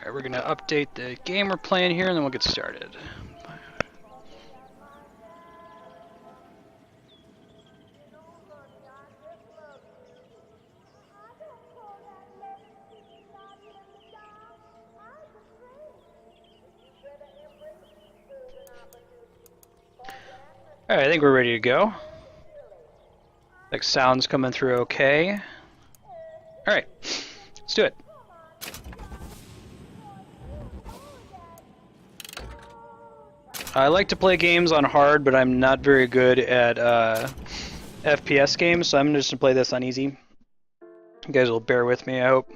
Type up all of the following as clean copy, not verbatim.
Alright, we're gonna update the game we're playing here and then we'll get started. Alright, I think we're ready to go. Like, sound's coming through okay. Alright, let's do it. I like to play games on hard, but I'm not very good at FPS games, so I'm just gonna play this on easy. You guys will bear with me, I hope.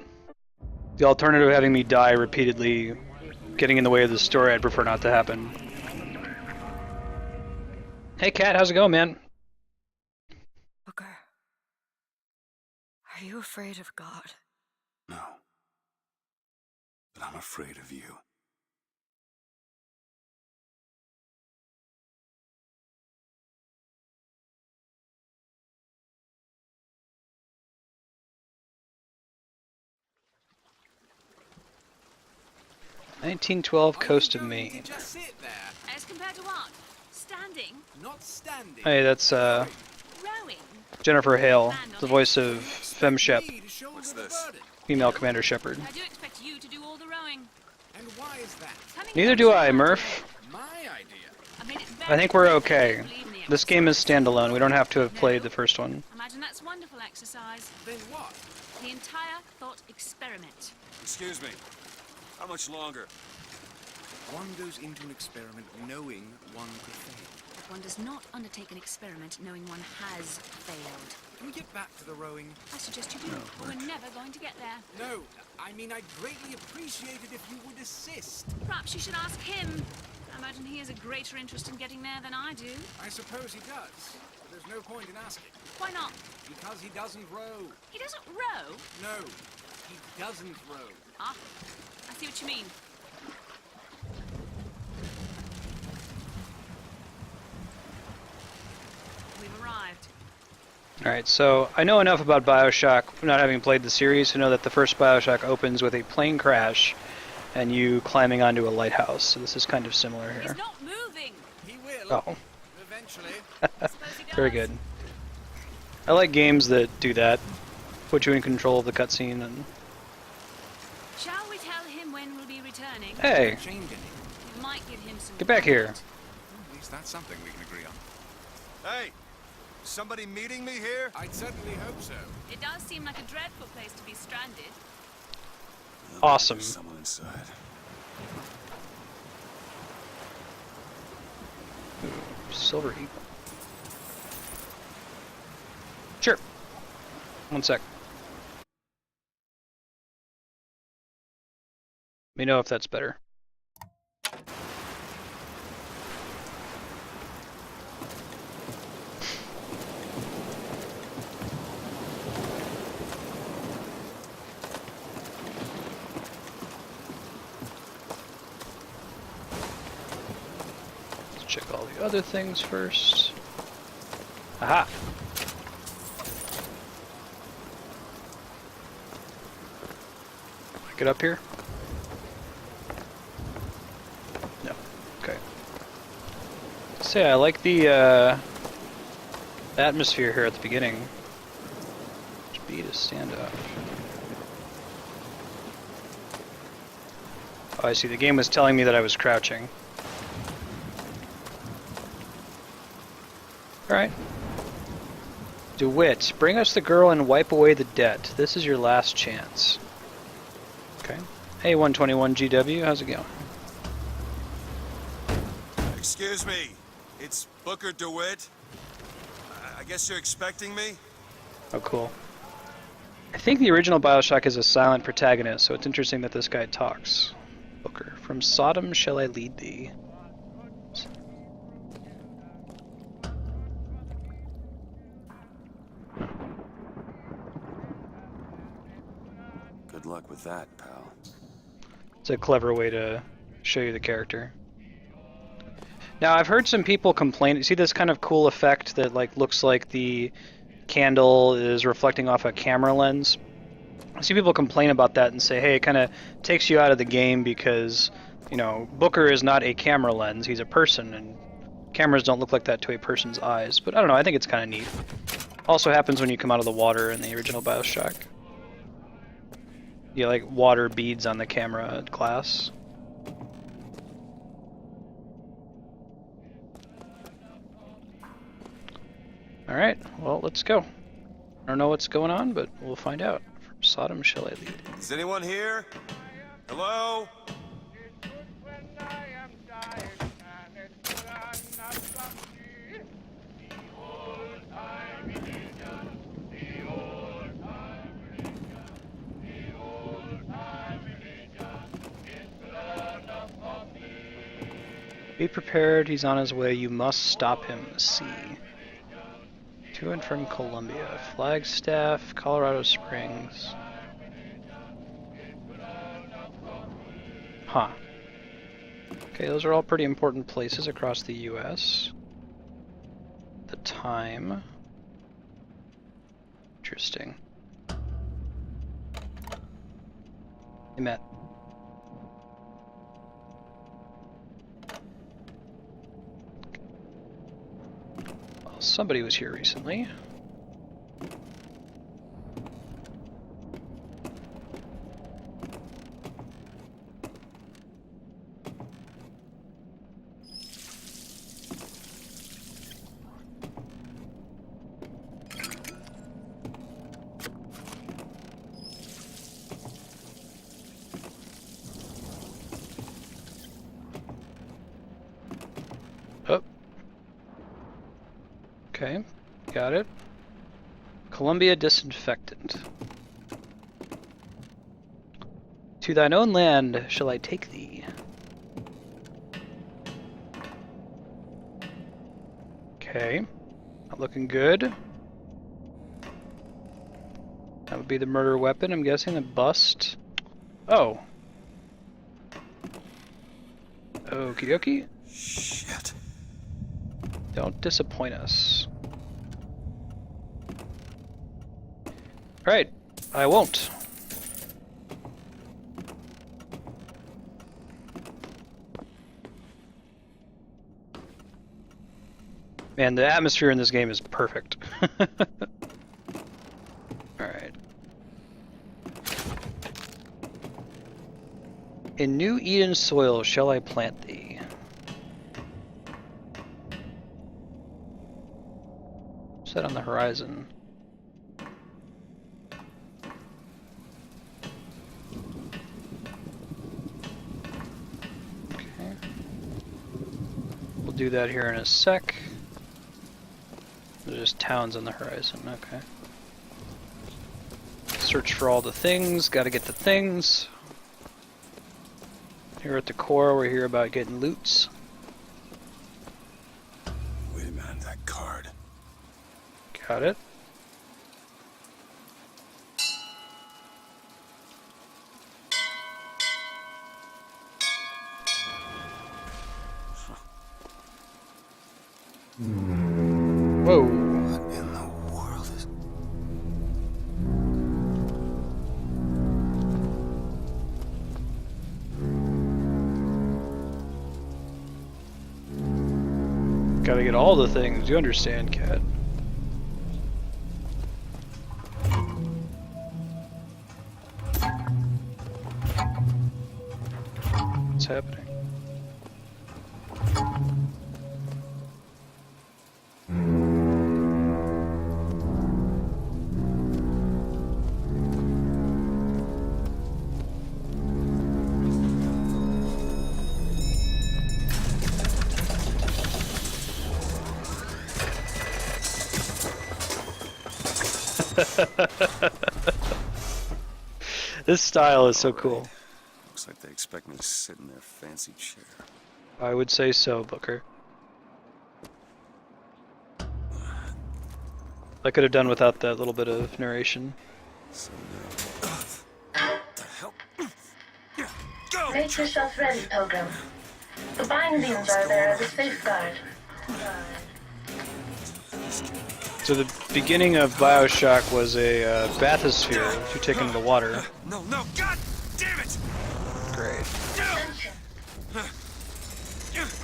The alternative of having me die repeatedly, getting in the way of the story, I'd prefer not to happen. Hey Kat, how's it going, man? Booker, are you afraid of God? No. But I'm afraid of you. (1912) Coast of Maine. Just sit there. As compared to what? Standing? Not standing. Hey, that's Rowing? Jennifer Hale, the voice of FemShep, What's this? female Commander Shepard. I do expect you to do all the rowing. And why is that? Neither do I, Murph. My idea. I mean, it's I think we're okay. This game is standalone. We don't have to have played the first one. Imagine that's wonderful exercise. Then what? The entire thought experiment. Excuse me. How much longer? One goes into an experiment knowing one could fail. But one does not undertake an experiment knowing one has failed. Can we get back to the rowing? I suggest you do. We're never going to get there. No, I mean I'd greatly appreciate it if you would assist. Perhaps you should ask him. I imagine he has a greater interest in getting there than I do. I suppose he does. But there's no point in asking. Why not? Because he doesn't row. He doesn't row. No, he doesn't row. Ah, I see what you mean. We've arrived. Alright, so I know enough about BioShock, not having played the series, to know that the first BioShock opens with a plane crash and you climbing onto a lighthouse. So this is kind of similar He's here. not moving. He will. Oh, Eventually. I suppose he does. very good. I like games that do that. Put you in control of the cutscene and... Shall we tell him when we'll be returning? Hey, Change anything. It might give him some. get back here. comfort. At least that's something we can agree on. Hey! Somebody meeting me here? I'd certainly hope so. It does seem like a dreadful place to be stranded. Awesome. There's someone inside. Silver Eagle. Sure. One sec. Let me know if that's better. Let's check all the other things first. Aha! Get up here? No. Okay. Say, I like the atmosphere here at the beginning. Speed is standoff. Oh, I see. The game was telling me that I was crouching. Alright. DeWitt, bring us the girl and wipe away the debt. This is your last chance. Okay. Hey, 121 GW, how's it going? Excuse me. It's Booker DeWitt. I guess you're expecting me? Oh, cool. I think the original BioShock is a silent protagonist, so it's interesting that this guy talks. Booker, from Sodom shall I lead thee? Good luck with that, pal. It's a clever way to show you the character. Now, I've heard some people complain. You see this kind of cool effect that like looks like the candle is reflecting off a camera lens? see people complain about that and say, hey, it kind of takes you out of the game because, you know, Booker is not a camera lens, he's a person, and cameras don't look like that to a person's eyes. But I don't know, I think it's kind of neat. Also happens when you come out of the water in the original BioShock. You like water beads on the camera glass. Alright, well, let's go. I don't know what's going on, but we'll find out. From Sodom shall I lead. Is anyone here? Hello? Be prepared, he's on his way. You must stop him. See. To and from Columbia. Flagstaff, Colorado Springs. Huh. Okay, those are all pretty important places across the US. The time. Interesting. They met. Well, somebody was here recently. Oh. Okay, got it. Columbia Disinfectant. To thine own land shall I take thee. Okay, not looking good. That would be the murder weapon, I'm guessing, the bust. Oh. Okie dokie. Shit. Don't disappoint us. Right, I won't. Man, the atmosphere in this game is perfect. Alright. In New Eden soil shall I plant thee. Set on the horizon. Okay. We'll do that here in a sec. There's just towns on the horizon, okay. Search for all the things, gotta get the things. Here at the core, we're here about getting loots. Wait a minute, that card. Got it. Whoa. What in the world is... Gotta get all the things, you understand, Cat. What's happening? This style is so cool. Looks like they expect me to sit in their fancy chair. I would say so, Booker. I could have done without that little bit of narration. So now... What the hell? Go! Make yourself ready, Pilgrim. The bindings are there as a safeguard. So the beginning of BioShock was a bathysphere which you take into the water. No, no, God damn it! Great. Attention.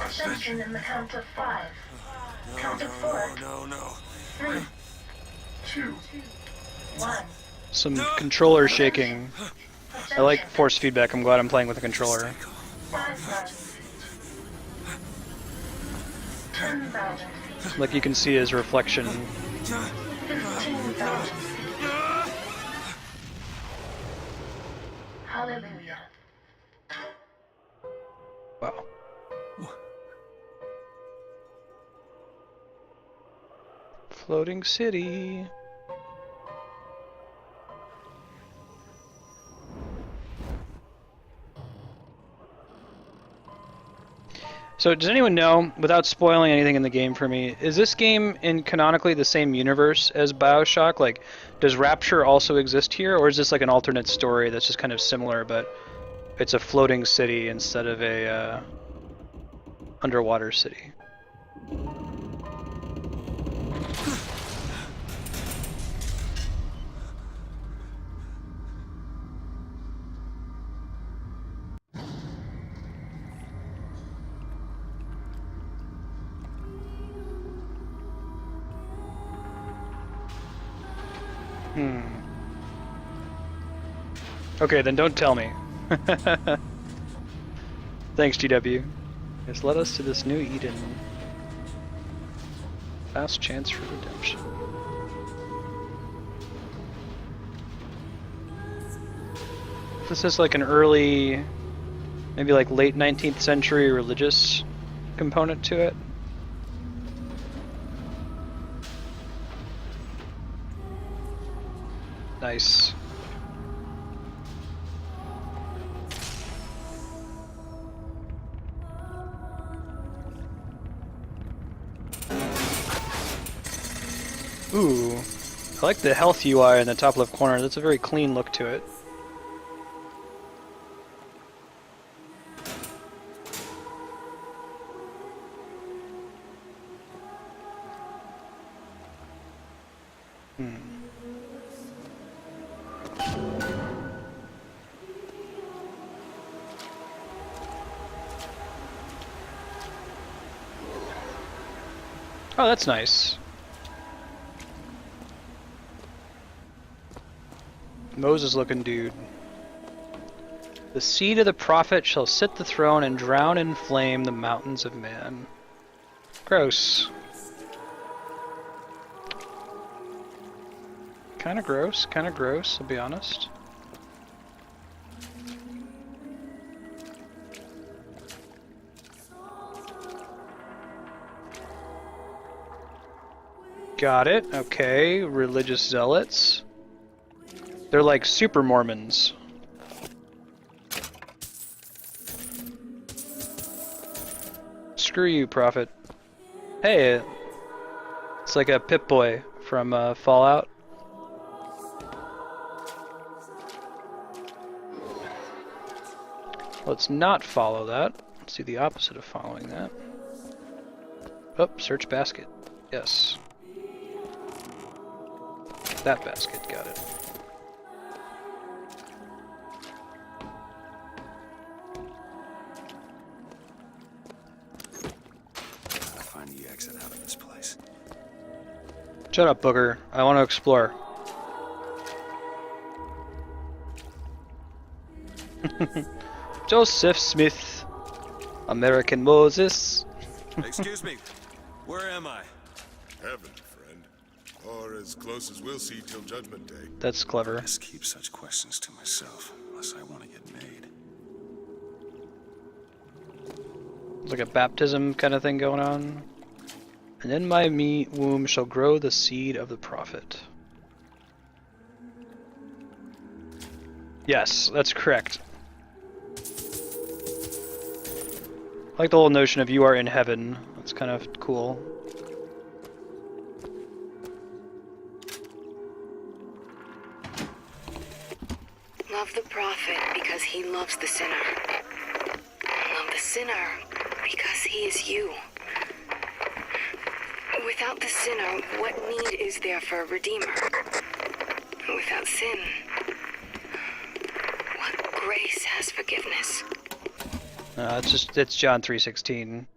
Attention in the count of 5. Count of 4. No. 3, 2, 1. Some controller shaking. I like force feedback. I'm glad I'm playing with a controller. 5,000 feet. 10,000 feet. Like you can see his reflection. 15,000 feet. Hallelujah. Wow. Floating city. So does anyone know, without spoiling anything in the game for me, is this game in canonically the same universe as BioShock? Like, does Rapture also exist here, or is this like an alternate story that's just kind of similar, but it's a floating city instead of a underwater city? Okay, then don't tell me. Thanks, GW. Has led us to this new Eden. Last chance for redemption. This is like an early, maybe like late 19th century religious component to it. Nice. Ooh, I like the health UI in the top left corner. That's a very clean look to it. Oh, that's nice. Moses looking dude. The seed of the prophet shall sit the throne and drown in flame the mountains of man. Gross. Kinda gross, I'll be honest. Got it, okay, religious zealots. They're like super Mormons. Screw you, Prophet. Hey, it's like a Pip-Boy from Fallout. Let's not follow that. Let's do the opposite of following that. Oh, search basket. Yes. That basket, got it. Find the exit out of this place. Shut up, Booger. I want to explore. Joseph Smith, American Moses. Excuse me, where am I? Heaven, friend. Or as close as we'll see till Judgment Day. That's clever. Just keep such questions to myself, unless I want to get made. It's like a baptism kind of thing going on. And in my womb shall grow the seed of the prophet. Yes, that's correct. I like the whole notion of you are in heaven. That's kind of cool. Love the prophet because he loves the sinner. Love the sinner because he is you. With Without the sinner, what need is there for a redeemer? Without sin, what grace has forgiveness? It's John 3:16.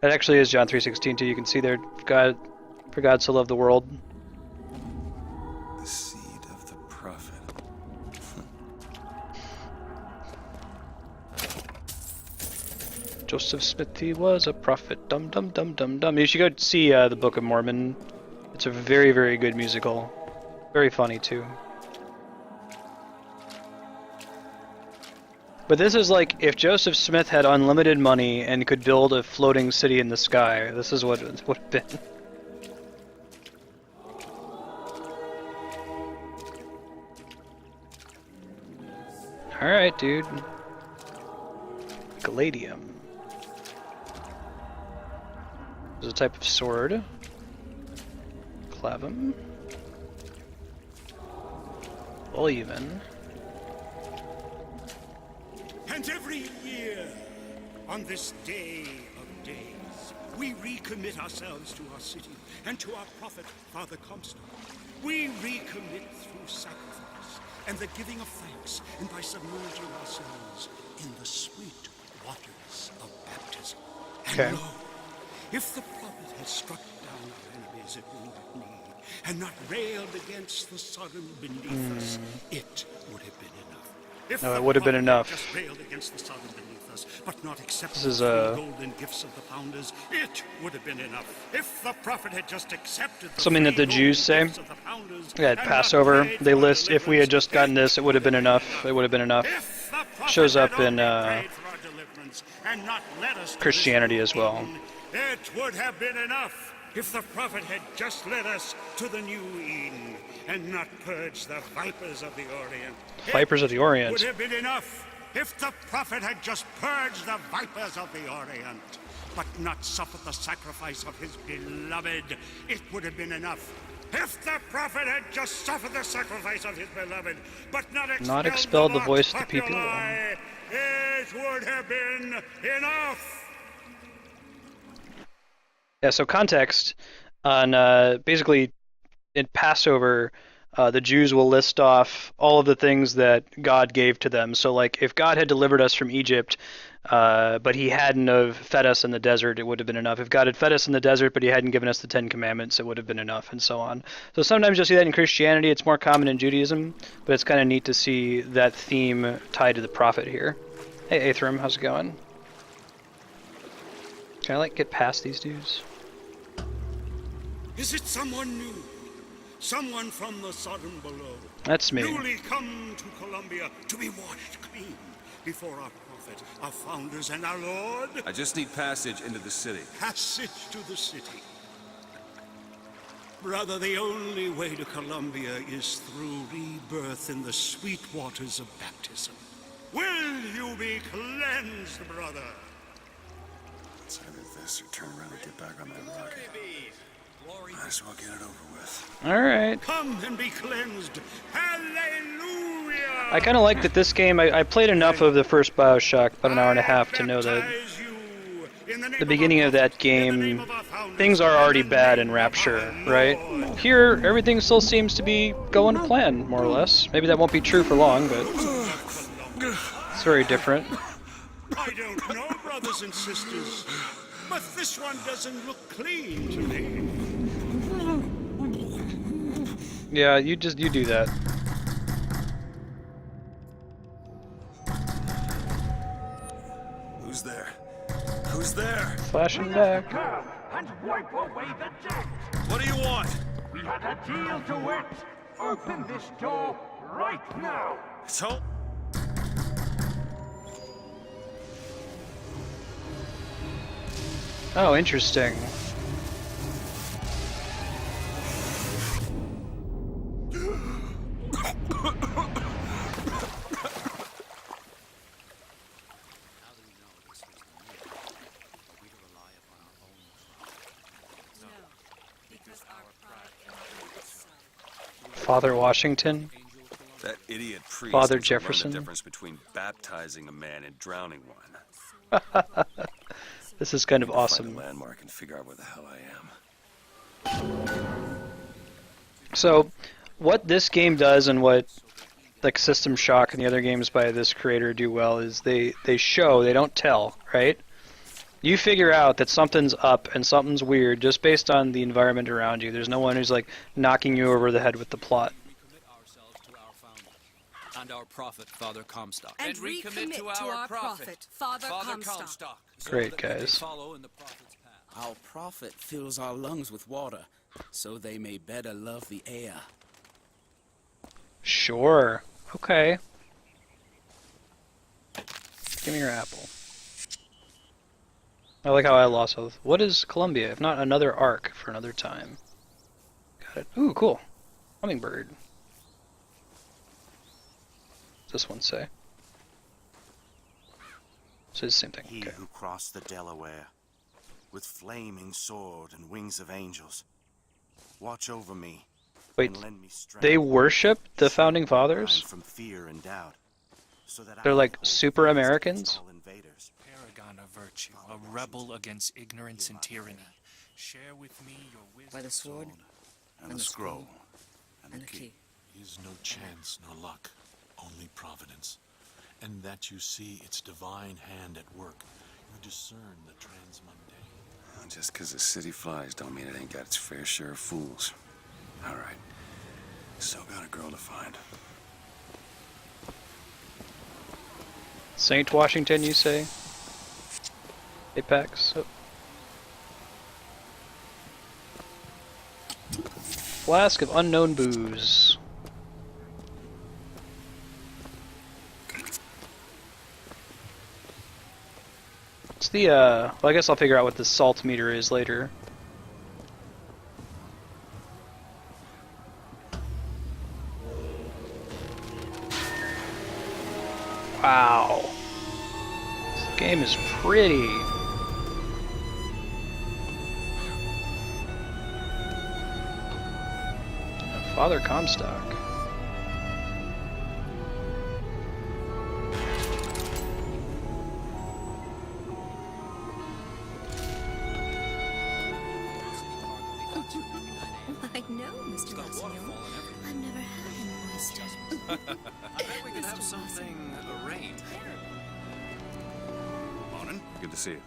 That actually is John 3:16 too. You can see there, for God so loved the world. The seed of the prophet. Joseph Smith, he was a prophet. Dum dum dum dum dum. You should go see the Book of Mormon. It's a very, very good musical. Very funny too. But this is like if Joseph Smith had unlimited money and could build a floating city in the sky. This is what it would have been. Alright, dude. Gladium. There's a type of sword. Clavum. Even. And every year, on this day of days, we recommit ourselves to our city and to our prophet, Father Comstock. We recommit through sacrifice and the giving of thanks, and by submerging ourselves in the sweet waters of baptism. And Okay. lo, if the prophet had struck down our enemies at wounded knee, and not railed against the Sodom beneath us, it would have been enough. If No, the it would have been prophet enough. had just railed against the Sodom beneath us, but not accepted This is, the golden gifts of the founders, it would have been enough. If the prophet had just accepted the Something that the free Jews golden say. gifts of the founders, Yeah, at and not Passover, prayed they for list if we had deliverance, just gotten this, it would have been enough. It would have been enough. if the prophet Shows had up in only prayed for our deliverance and not led us to Christianity this as well. Eden, it would have been enough if the prophet had just led us to the new Eden and not purged the vipers of the Orient. Vipers of the It Orient. would have been enough if the prophet had just purged the vipers of the Orient, but not suffered the sacrifice of his beloved. It would have been enough if the prophet had just suffered the sacrifice of his beloved, but not expelled the voice of the people. populi. It would have been enough. Yeah, so context on basically in Passover, the Jews will list off all of the things that God gave to them. So like if God had delivered us from Egypt, but he hadn't have fed us in the desert, it would have been enough. If God had fed us in the desert, but he hadn't given us the 10 Commandments, it would have been enough, and so on. So sometimes you'll see that in Christianity. It's more common in Judaism, but it's kind of neat to see that theme tied to the prophet here. Hey, Aethram, how's it going? Can I like get past these dudes? Is it someone new? Someone from the Sodom below? That's me. Newly come to Columbia to be washed clean before our prophet, our founders, and our Lord? I just need passage into the city. Passage to the city. Brother, the only way to Columbia is through rebirth in the sweet waters of baptism. Will you be cleansed, brother? It's either this or turn around and get back on that rocket. Might as well get it over with. Alright. Come and be cleansed. Hallelujah! I kind of like that this game, I played enough of the first BioShock, about an hour and a half, to know that the beginning of that game, things are already bad in Rapture, right? Here, everything still seems to be going to plan, more or less. Maybe that won't be true for long, but it's very different. I don't know, brothers and sisters, but this one doesn't look clean to me. Yeah, you do that. Who's there? Who's there? Flashing back. And wipe away the debt. What do you want? We had a deal to it. Open this door right now. So? Oh, interesting. Father Washington? That idiot priest Father needs to learn Jefferson? the difference between baptizing a man and drowning one. This is kind of Find a awesome. landmark and figure out where the hell I am. So, what this game does and what like System Shock and the other games by this creator do well is they show, they don't tell, right? You figure out that something's up and something's weird just based on the environment around you. There's no one who's like knocking you over the head with the plot. And our prophet, Father Comstock. And recommit to our prophet, Father Comstock. Great, guys. Our prophet fills our lungs with water, so they may better love the air. Sure. Okay. Give me your apple. I like how I lost health. What is Columbia, if not another arc for another time? Got it. Ooh, cool. Hummingbird. What's this one say? So it's the same thing. He Okay. who crossed the Delaware with flaming sword and wings of angels. Watch over me. Wait, and lend me strength. they worship the Founding Fathers? From fear and doubt, so that They're like super Americans? Paragon of virtue, a rebel against ignorance and tyranny. Share with me your wisdom. By the sword and the scroll and the key. Is no chance nor luck, only providence. And that you see its divine hand at work. You discern the transmundane. Just because the city flies don't mean it ain't got its fair share of fools. All right. Still got a girl to find. Saint Washington, you say? Apex. Oh. Flask of unknown booze. What's the, well, I guess I'll figure out what the salt meter is later. Wow. This game is pretty. Father Comstock. I know, Mr. Rossio. I've never had him moist. I bet we could have something arranged. Morning. Good to see you.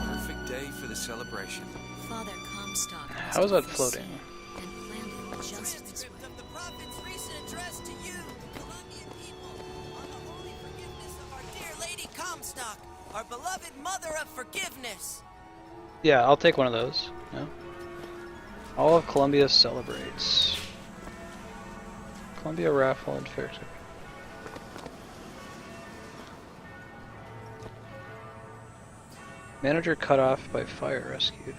Perfect day for the celebration. Father Comstock. How is that floating? And planned it just this way. Of the prophet's recent address to you, Colombian people, on the holy forgiveness of our dear Lady Comstock, our beloved Mother of Forgiveness. Yeah, I'll take one of those. Yeah. All of Columbia celebrates. Columbia raffle and fair. Manager cut off by fire rescued.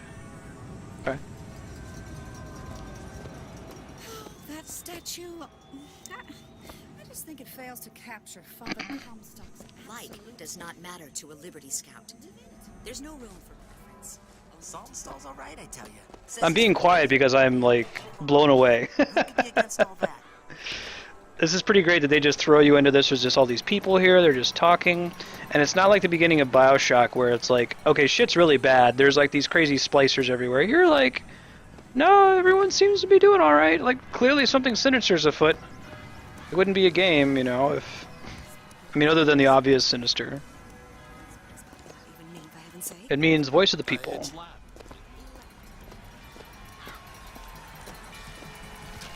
Okay. That statue, I just think it fails to capture Father Comstock's Like does not matter to a Liberty Scout. There's no room for preference. Salt stall's all right, I tell you. I'm being quiet because I'm like blown away. This is pretty great that they just throw you into this. There's just all these people here, they're just talking. And it's not like the beginning of BioShock where it's like, okay, shit's really bad. There's like these crazy splicers everywhere. You're like, no, everyone seems to be doing alright. Like, clearly something sinister's afoot. It wouldn't be a game, you know, if... I mean, other than the obvious sinister. It means voice of the people.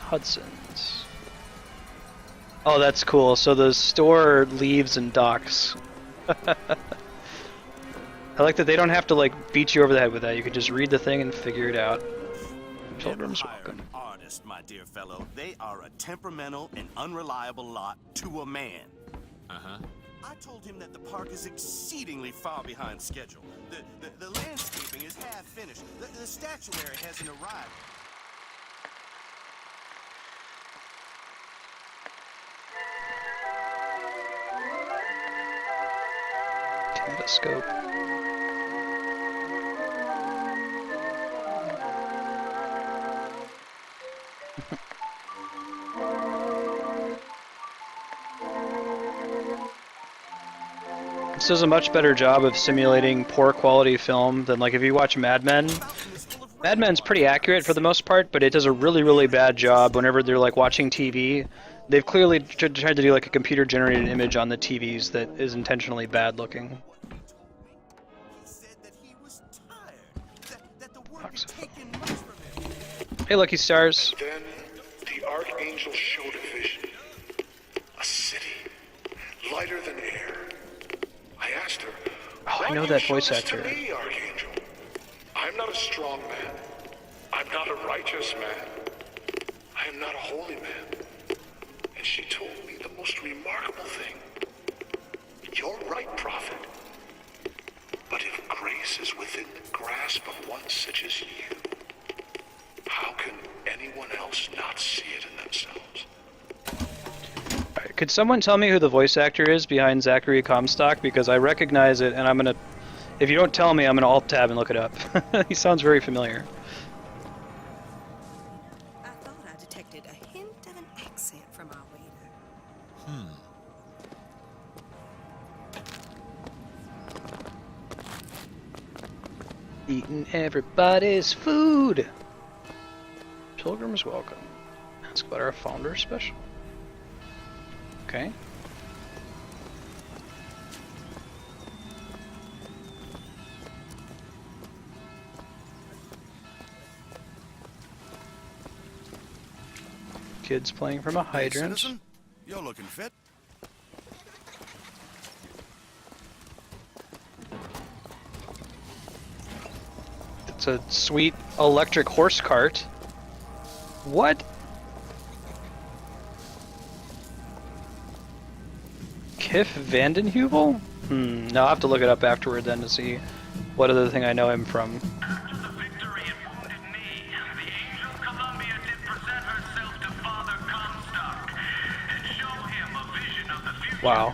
Hudson's. Oh, that's cool. So the store leaves and docks. I like that they don't have to like beat you over the head with that. You can just read the thing and figure it out. Children's welcome. Artists, my dear fellow, they are a temperamental and unreliable lot to a man. I told him that the park is exceedingly far behind schedule. The landscaping is half finished. The statuary hasn't arrived. Kinetoscope. This does a much better job of simulating poor quality film than, like, if you watch Mad Men. Mad Men's pretty accurate for the most part, but it does a really, really bad job whenever they're, like, watching TV. They've clearly tried to do, like, a computer-generated image on the TVs that is intentionally bad looking. Hey, Lucky Stars. Then the Archangel showed a vision. A city, lighter than air. I asked her, oh, I know that voice actor. Me, Archangel? I'm not a strong man. I'm not a righteous man. I am not a holy man. And she told me the most remarkable thing. You're right, prophet. But if grace is within the grasp of one such as you, how can anyone else not see it in themselves? Alright, could someone tell me who the voice actor is behind Zachary Comstock? Because I recognize it, and I'm gonna... If you don't tell me, I'm gonna alt-tab and look it up. He sounds very familiar. I thought I detected a hint of an accent from our waiter. Eating everybody's food! Pilgrims welcome. Ask about our founder special. Okay. Kids playing from a hydrant. Hey, citizen, you're looking fit. It's a sweet electric horse cart. What? Kif Vandenheuvel? No, I'll have to look it up afterward then to see what other thing I know him from. Wow.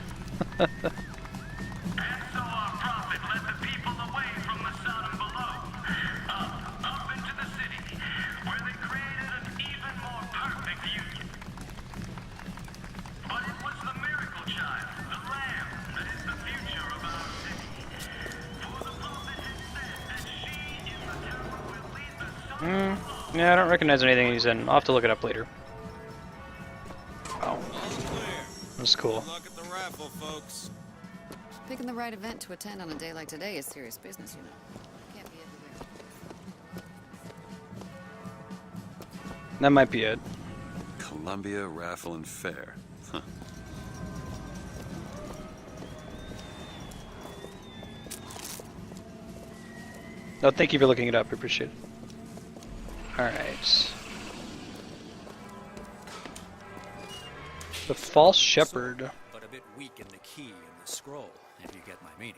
Yeah, I don't recognize anything he's in. I'll have to look it up later. Oh. That's cool. Good luck at the raffle, folks. Picking the right event to attend on a day like today is serious business, you know. Can't be everywhere. That might be it. Columbia Raffle and Fair. Huh. Oh, thank you for looking it up. I appreciate it. Alright. The False Shepherd. But a bit weak in the key and the scroll, if you get my meaning.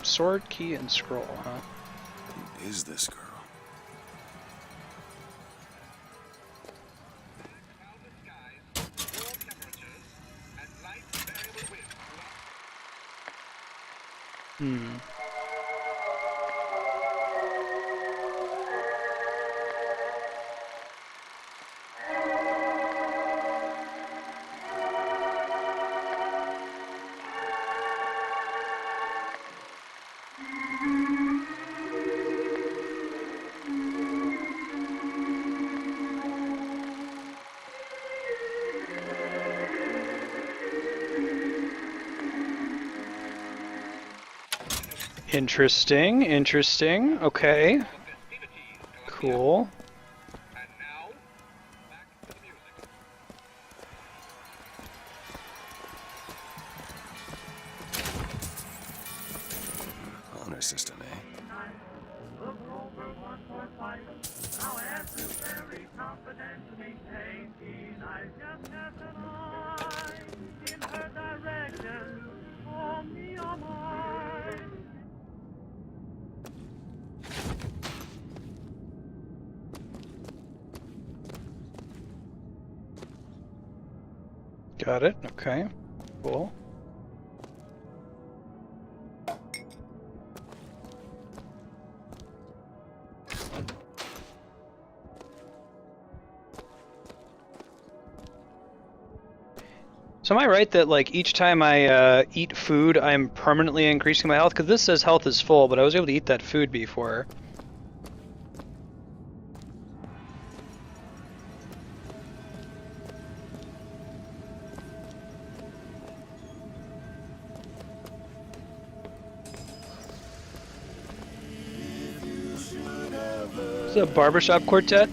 Sword, key, and scroll, huh? Who is this girl? Interesting, interesting. Okay. Cool. Honor system, eh? Got it. Okay. Cool. So am I right that like each time I eat food, I'm permanently increasing my health? Because this says health is full, but I was able to eat that food before. Is it a Barbershop Quartet?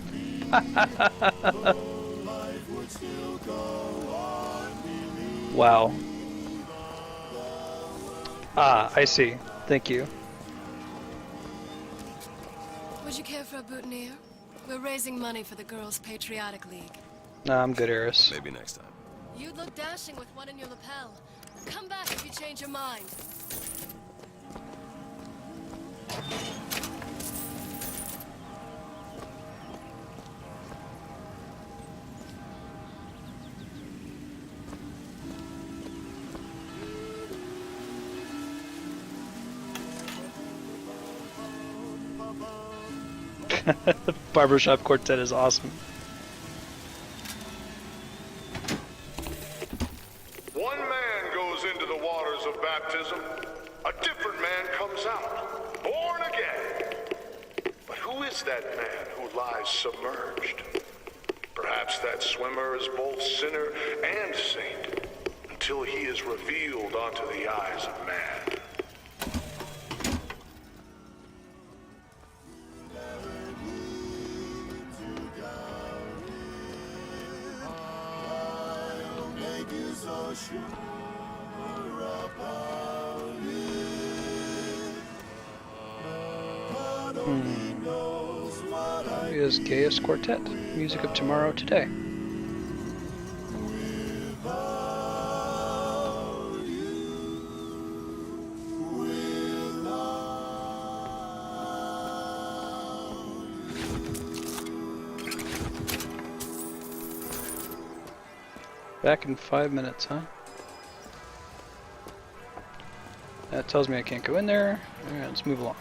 Wow. Ah, I see. Thank you. Would you care for a boutonniere? We're raising money for the Girls' Patriotic League. Nah, I'm good, Eris. Maybe next time. You'd look dashing with one in your lapel. Come back if you change your mind. The Barbershop Quartet is awesome. One man goes into the waters of baptism, a different man comes out, born again. But who is that man who lies submerged? Perhaps that swimmer is both sinner and saint, until he is revealed onto the eyes of man. Is Gaius Quartet, music of tomorrow today. Back in 5 minutes, huh? That tells me I can't go in there. Alright, let's move along.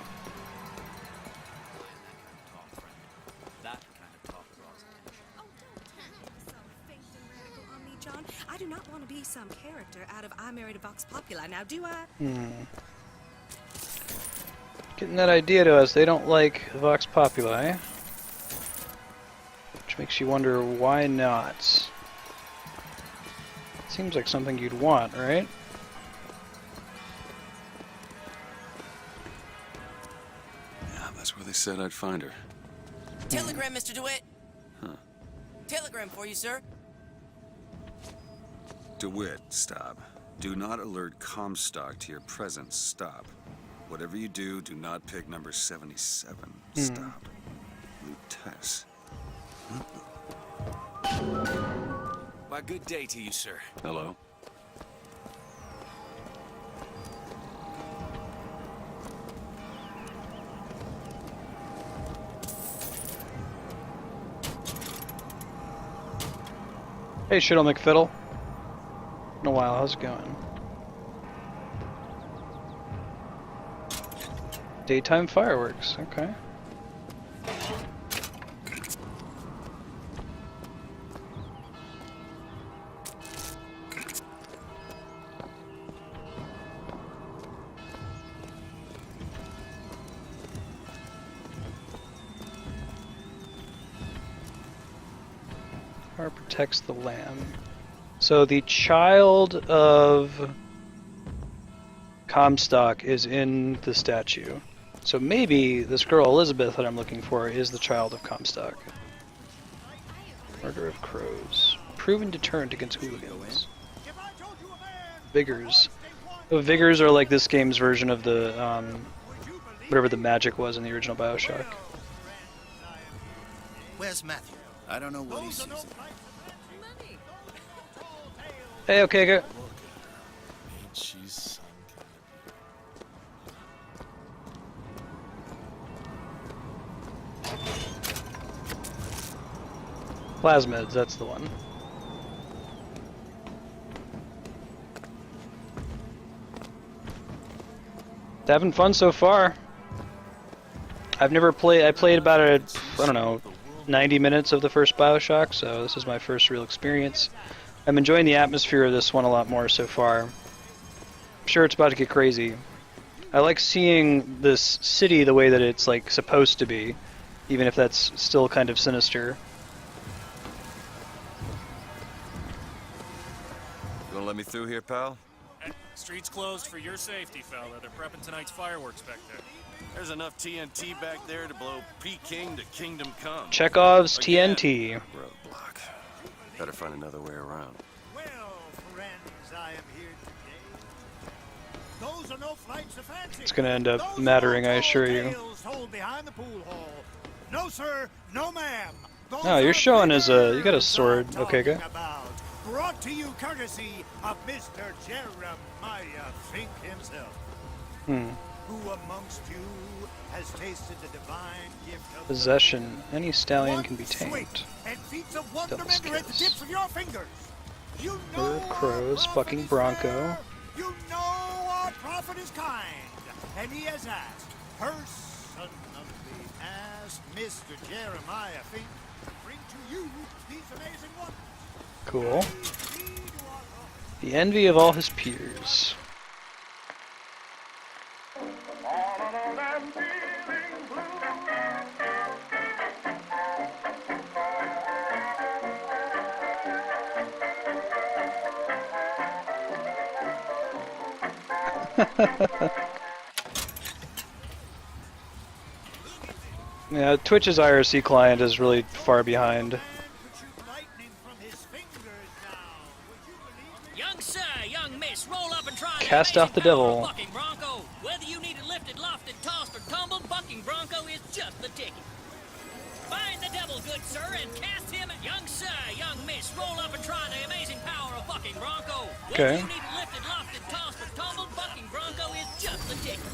I do not want to be some character out of I Married a Vox Populi, now do I? Getting that idea to us, they don't like Vox Populi. Which makes you wonder why not. Seems like something you'd want, right? Yeah, that's where they said I'd find her. Telegram, Mr. DeWitt. Huh. Telegram for you, sir. DeWitt, stop. Do not alert Comstock to your presence. Stop. Whatever you do, do not pick number 77. Stop. Lutess. Why, good day to you, sir. Hello. Hey, Shittle McFiddle. In a while, how's it going? Daytime fireworks, okay. Fire protects the lamb. So the child of Comstock is in the statue. So maybe this girl Elizabeth that I'm looking for is the child of Comstock. Murder of crows. Proven deterrent against hooligans. Vigors. The Vigors are like this game's version of the, whatever the magic was in the original BioShock. Where's Matthew? I don't know what he's using. Hey, okay, go. Plasmids, that's the one. Having fun so far. I've never played, I played about I don't know, 90 minutes of the first BioShock, so this is my first real experience. I'm enjoying the atmosphere of this one a lot more so far. I'm sure it's about to get crazy. I like seeing this city the way that it's like supposed to be, even if that's still kind of sinister. You wanna let me through here, pal? Street's closed for your safety, fella. They're prepping tonight's fireworks back there. There's enough TNT back there to blow Peking to Kingdom Come. Chekhov's Again. TNT. Roadblock. Better find another way around. Well, friends, I am here today. Those are no flights of fancy. It's gonna end up mattering, I assure you. Tales told behind the pool hall. No, sir, no, ma'am. Oh, you're showing as a... you got a sword. Okay, good. Brought to you courtesy of Mr. Jeremiah Fink himself. Hmm. Who amongst you has tasted the divine gift of Possession. Any stallion can be tamed. and feats of wonderment Double are at the tips of your fingers? You Bird, crows, bucking bronco. You know our prophet is kind, and he has asked, personally asked Mr. Jeremiah Fink to bring to you these amazing wonders. Cool. The envy of all his peers. Yeah, Twitch's IRC client is really far behind. Young sir, young miss, roll up and try Cast out the devil. Bucking Bronco. Whether you need it lifted, lofted, tossed, or tumbled, Bucking Bronco is just the ticket. Find the devil, good sir, and cast him at young sir, young miss, roll up and try the amazing power of Bucking Bronco. Whether Okay. you need it lifted, lofted, tossed, or tumbled, Bucking Bronco is just the ticket.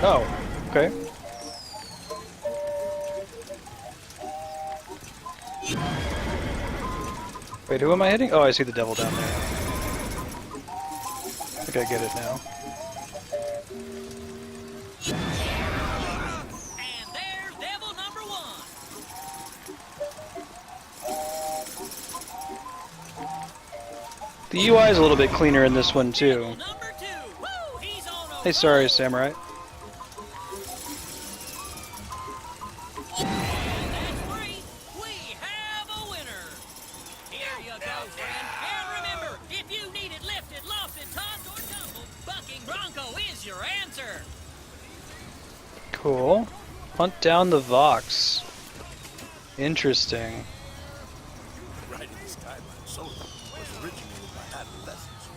Oh, okay. Wait, who am I hitting? Oh, I see the devil down there. I think I get it now. And there's devil number one. The UI is a little bit cleaner in this one too. Hey, sorry, Samurai. Cool. Hunt down the Vox. Interesting. Riding the Skyline solo was originated by adolescents.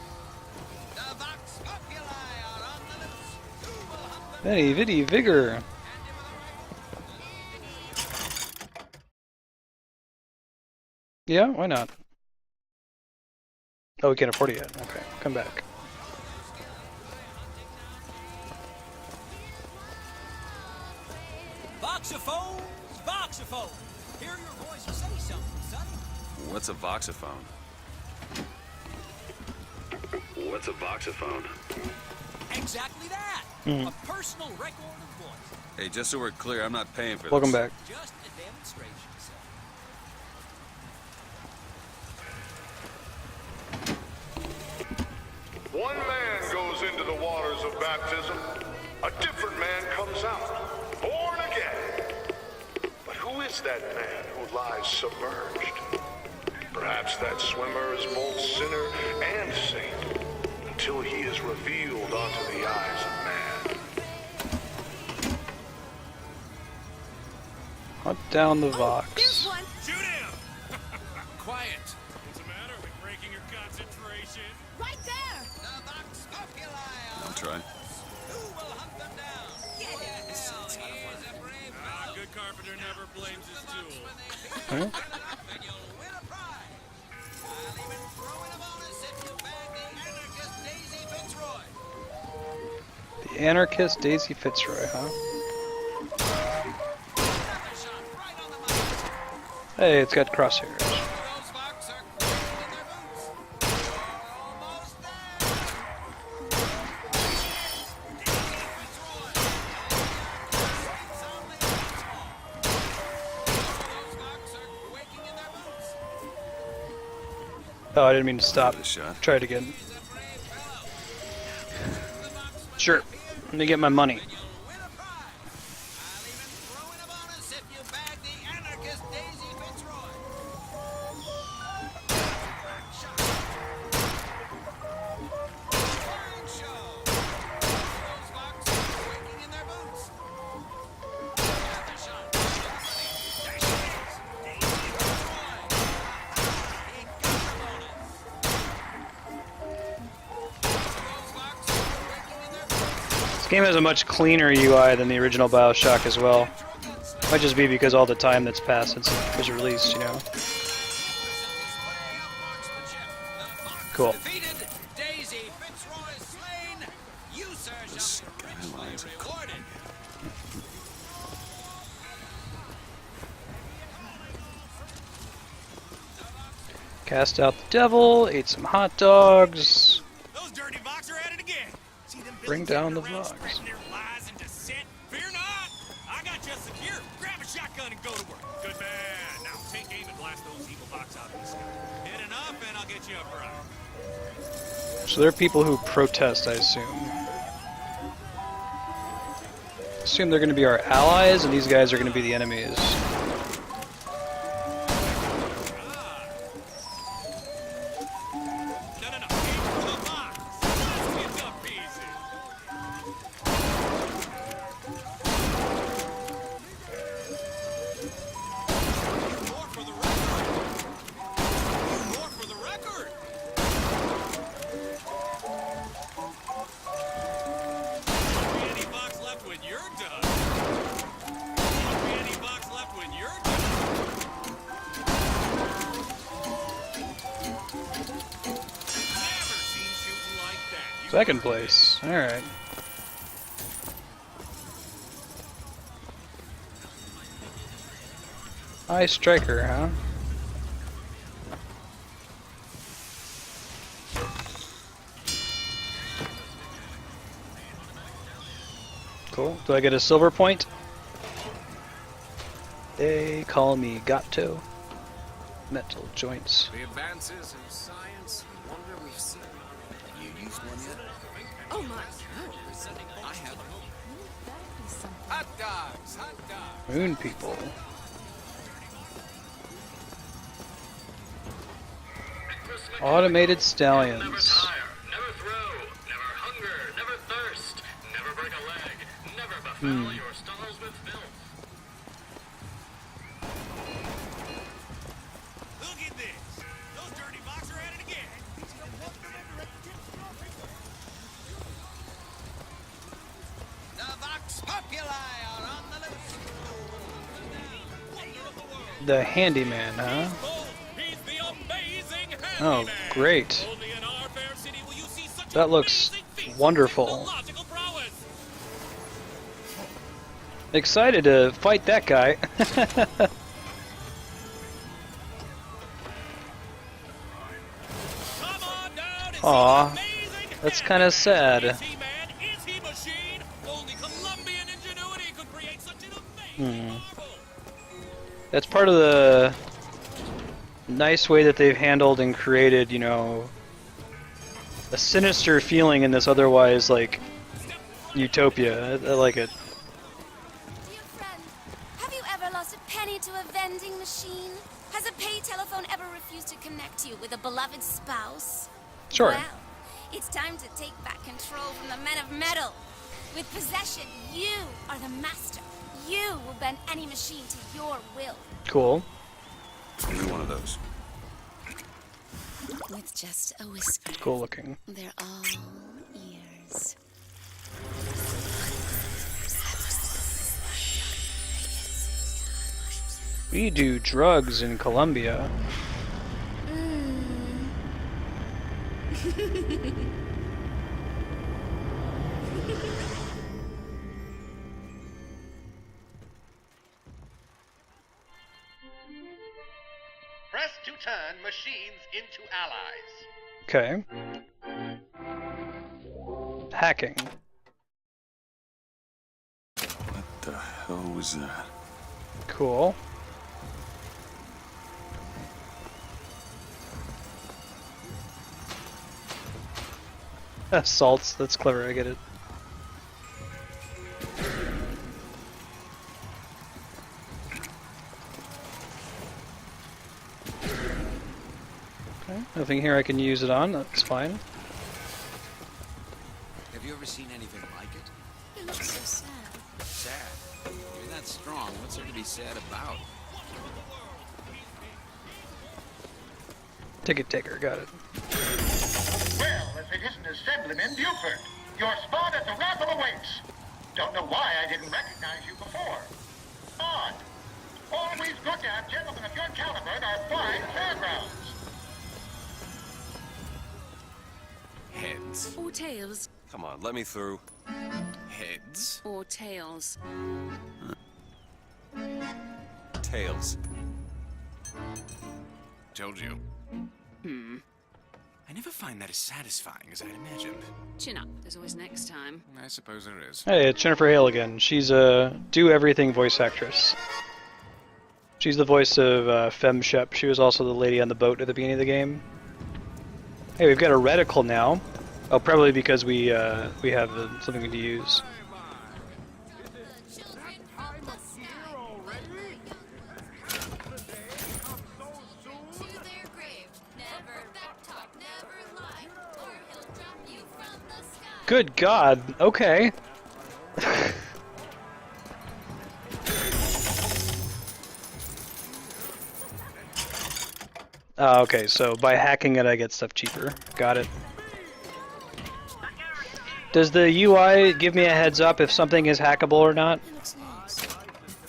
The Vox Populi are on the loose. Who will hunt them? Very vitty vigor. Yeah, why not? Oh, we can't afford it yet. Okay, come back. Voxophone, voxophone. Hear your voice and say something, sonny. What's a voxophone? What's a voxophone? Exactly that. Hmm. A personal record of voice. Hey, just so we're clear, I'm not paying for Welcome this. back. Just a demonstration, son. One man goes into the waters of baptism, a different man comes out, born again. But who is that man who lies submerged? Perhaps that swimmer is both sinner and saint, until he is revealed onto the eyes of man. Hunt down the Vox. There's one. Shoot him! Quiet. What's the matter? Are we breaking your concentration? Right there. The Vox Populi. I'll try. Who will hunt them down? Get it. Well, here's a brave Ah, good carpenter never blames his tool. Huh? and you'll win a prize. I'll even throw in a bonus if you bag the anarchist Daisy Fitzroy. The anarchist Daisy Fitzroy, huh? Hey, it's got crosshairs. Those Vox are quaking in their boots. Almost there. Daisy Fitzroy. It's only a small. Those Vox are quaking in their boots. Oh, I didn't mean to stop. Give it a shot. Try it again. Sure. Let me get my money. This game has a much cleaner UI than the original BioShock as well. Might just be because all the time that's passed since it was released, you know. Cool. The skylines of Columbia. Cast out the devil, ate some hot dogs. Those dirty Vox are at it again. See them Bring down the Vox. spreading their lies and dissent. Fear not. I got you secure. Grab a shotgun and go to work. Good man. Now take aim and blast those evil Vox out of the sky. Hit enough and I'll get you up right. So there are people who protest, I assume. Assume they're going to be our allies, and these guys are going to be the enemies. Second place. Alright. High striker, huh? Cool. Do I get a silver point? They call me Gato. Metal joints. The advances in science and wonder we've seen. Have you used one yet? Oh my. I have. Hot dogs, hot dogs. Moon people. Automated stallions. Never tire, never throw, never hunger, never thirst, never break a leg, never befoul your stalls with filth. Look at this. Those dirty Vox are at it again. The Vox Populi are on the loose. The handyman, huh? Oh, great. That looks wonderful. Excited to fight that guy. Aw, that's kind of sad. That's part of the nice way that they've handled and created, you know, a sinister feeling in this otherwise, like, utopia. I like it. Dear friend, have you ever lost a penny to a vending machine? Has a pay telephone ever refused to connect you with a beloved spouse? Sure. Well, it's time to take back control from the men of metal. With possession, you are the master. You will bend any machine to your will. Cool. Give me one of those. With just a whisper. Cool looking. They're all ears. We do drugs in Colombia. Press to turn machines into allies. Okay. Hacking. What the hell was that? Cool. Salts, that's clever, I get it. Okay, nothing here I can use it on, that's fine. Have you ever seen anything like it? It looks so sad. Sad? You're that strong. What's there to be sad about? Ticket taker, got it. Well, if it isn't Assemblyman Buford, your spot at the raffle awaits. Don't know why I didn't recognize you before. Odd. Always good to have gentlemen of your caliber at our fine fairgrounds. Heads. Or tails. Come on, let me through. Heads. Or tails. Tails. Told you. Hmm. I never find that as satisfying as I'd imagined. Chin up. There's always next time. I suppose there is. Hey, it's Jennifer Hale again. She's a do-everything voice actress. She's the voice of Femshep. She was also the lady on the boat at the beginning of the game. Hey, we've got a reticle now. Oh, probably because we have something to use. Good God. Okay. Okay, so by hacking it I get stuff cheaper. Got it. Does the UI give me a heads up if something is hackable or not?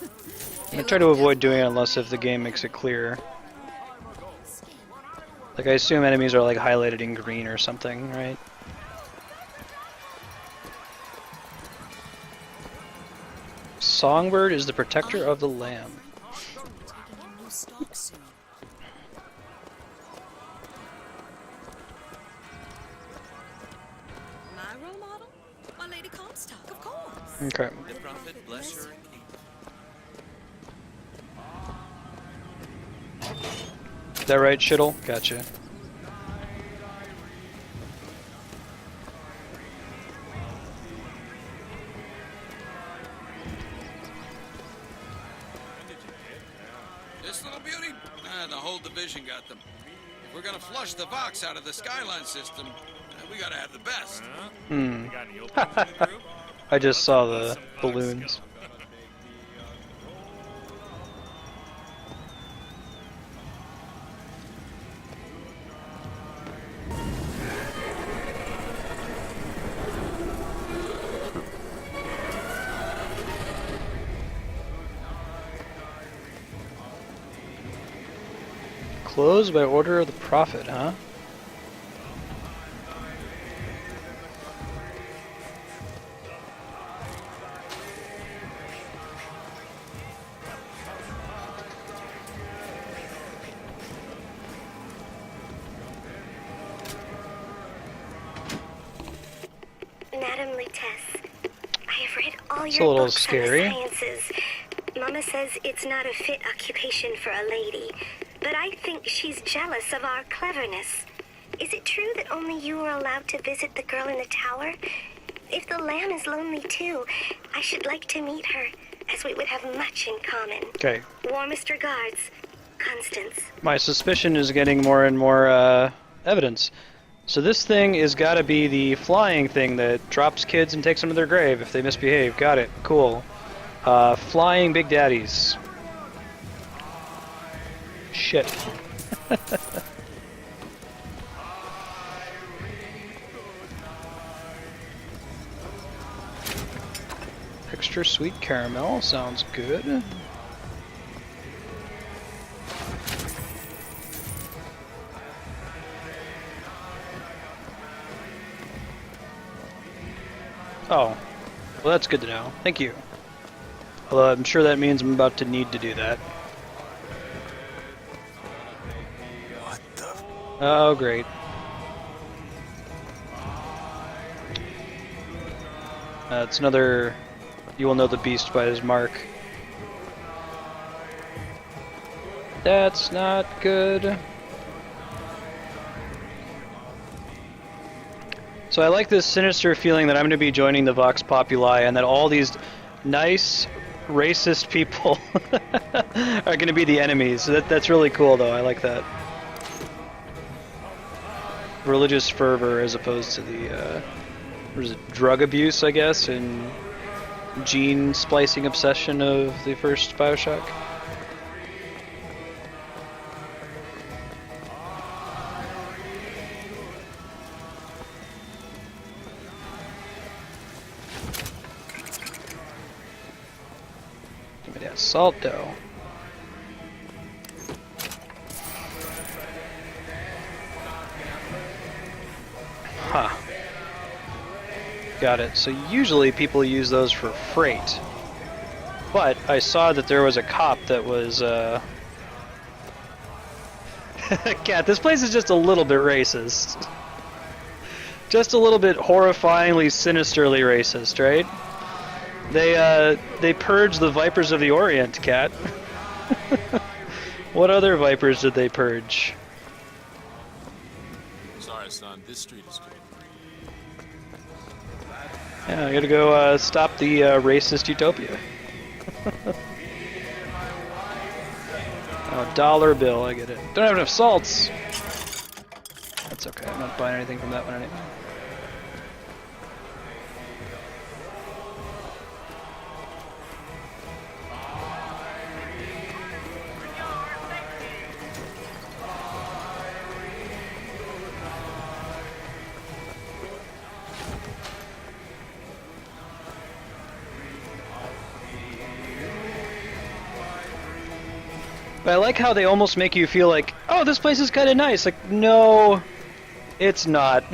I'm gonna try to avoid doing it unless if the game makes it clear. Like I assume enemies are like highlighted in green or something, right? Songbird is the protector of the lamb. My role model? My Lady Comstock, of course. Okay. The prophet bless her and keep. Is that right, Shittle? Gotcha. This little beauty? The whole division got them. If we're gonna flush the Vox out of the Skyline system, we gotta have the best. Hmm. I just saw the balloons. Closed by order of the Prophet, huh? Madam Lutece, I have read all It's a your little books scary. on the sciences. Mama says it's not a fit occupation for a lady, but I think she's jealous of our cleverness. Is it true that only you were allowed to visit the girl in the tower? If the lamb is lonely too, I should like to meet her, as we would have much in common. Okay. Warmest regards, Constance. My suspicion is getting more and more evidence. So this thing is gotta be the flying thing that drops kids and takes them to their grave if they misbehave. Got it. Cool. Flying Big Daddies. Shit. Extra sweet caramel sounds good. Oh, well that's good to know. Thank you. Although I'm sure that means I'm about to need to do that. What the? Oh, great. It's another... You will know the beast by his mark. That's not good. So I like this sinister feeling that I'm going to be joining the Vox Populi and that all these nice, racist people are going to be the enemies. So that's really cool, though. I like that. Religious fervor as opposed to the, what is it, drug abuse, I guess, and gene splicing obsession of the first BioShock. Give me that salt dough. Huh. Got it. So usually people use those for freight. But I saw that there was a cop that was, Cat, this place is just a little bit racist. Just a little bit horrifyingly, sinisterly racist, right? They purged the Vipers of the Orient, Cat. What other Vipers did they purge? Sorry, son. This street is clear. Yeah, I gotta go stop the racist utopia. Oh, dollar bill, I get it. Don't have enough salts! That's okay, I'm not buying anything from that one anyway. But I like how they almost make you feel like, oh, this place is kind of nice. Like, no, it's not.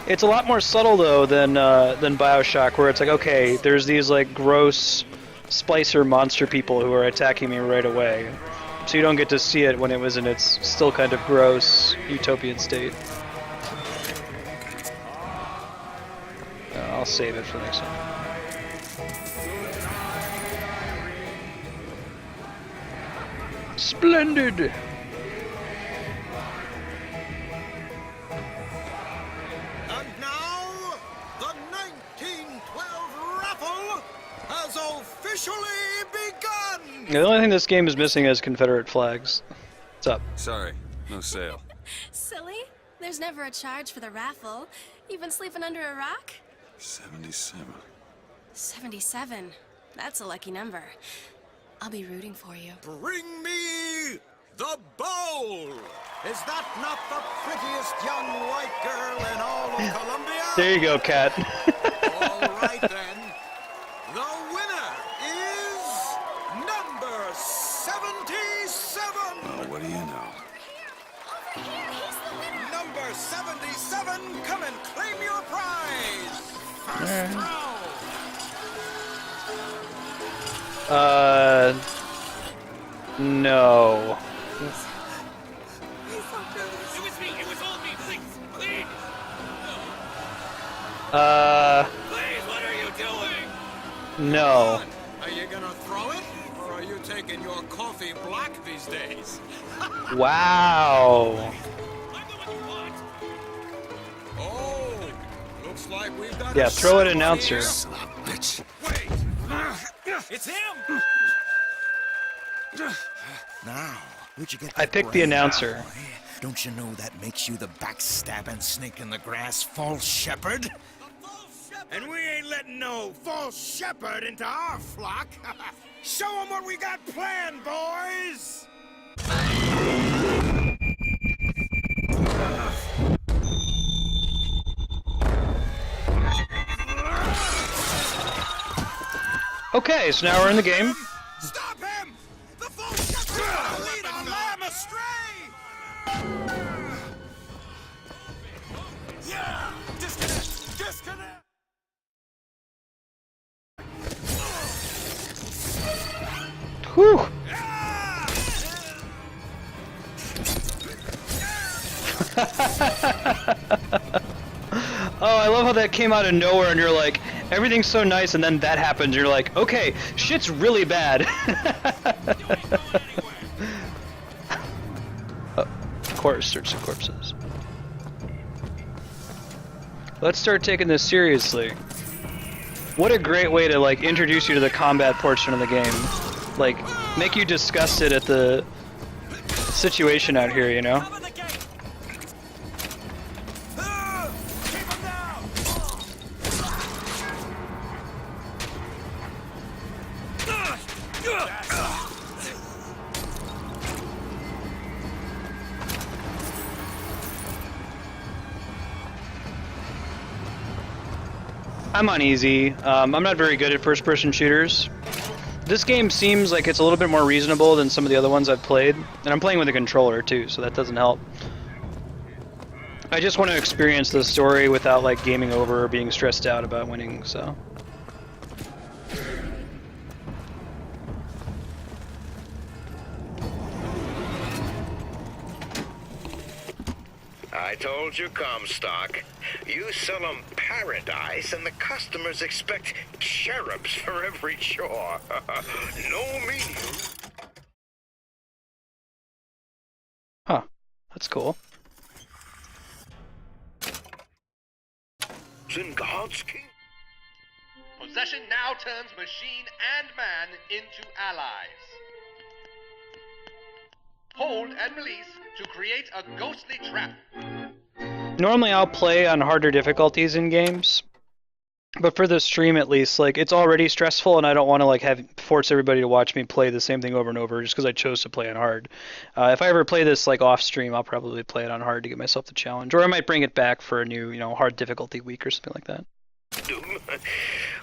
It's a lot more subtle though than BioShock, where it's like, okay, there's these like gross splicer monster people who are attacking me right away. So you don't get to see it when it was in its still kind of gross utopian state. I'll save it for next time. Splendid! And now, the 1912 raffle has officially begun! The only thing this game is missing is Confederate flags. What's up? Sorry, no sale. Silly? There's never a charge for the raffle. You've been sleeping under a rock? 77. 77. That's a lucky number. I'll be rooting for you. Bring me the bowl! Is that not the prettiest young white girl in all of Columbia? There you go, Cat. All right then. The winner is number 77! Oh, what do you know? Number 77, come and claim your prize! First round! No. It was me. It was all me. Please, please. Please, what are you doing? No. Are you gonna throw it? Or are you taking your coffee black these days? Wow. Oh, looks like we've got Yeah, throw it, announcer. Bitch. Wait. It's him. Now, where'd you get I that picked the brand announcer. now, eh? Don't you know that makes you the backstabbing snake in the grass false shepherd? And we ain't letting no false shepherd into our flock. Show them what we got planned, boys. Okay, so now we're in the game. Stop him! The false shepherd will lead our lamb astray! Yeah! Disconnect! Disconnect! Whew. Oh, I love how that came out of nowhere and you're like, everything's so nice, and then that happens and you're like, okay, shit's really bad. Of course, search the corpses. Let's start taking this seriously. What a great way to like introduce you to the combat portion of the game. Like, make you disgusted at the situation out here, you know? I'm on easy. I'm not very good at first-person shooters. This game seems like it's a little bit more reasonable than some of the other ones I've played, and I'm playing with a controller too, so that doesn't help. I just want to experience the story without like gaming over or being stressed out about winning, so. I told you, Comstock. You sell them paradise, and the customers expect cherubs for every chore. No me. Huh. That's cool. In God's kingdom. Possession now turns machine and man into allies. Hold and release to create a ghostly trap. Normally I'll play on harder difficulties in games, but for the stream at least, like it's already stressful and I don't want to like force everybody to watch me play the same thing over and over just because I chose to play on hard. If I ever play this like off stream, I'll probably play it on hard to give myself the challenge, or I might bring it back for a new, you know, hard difficulty week or something like that.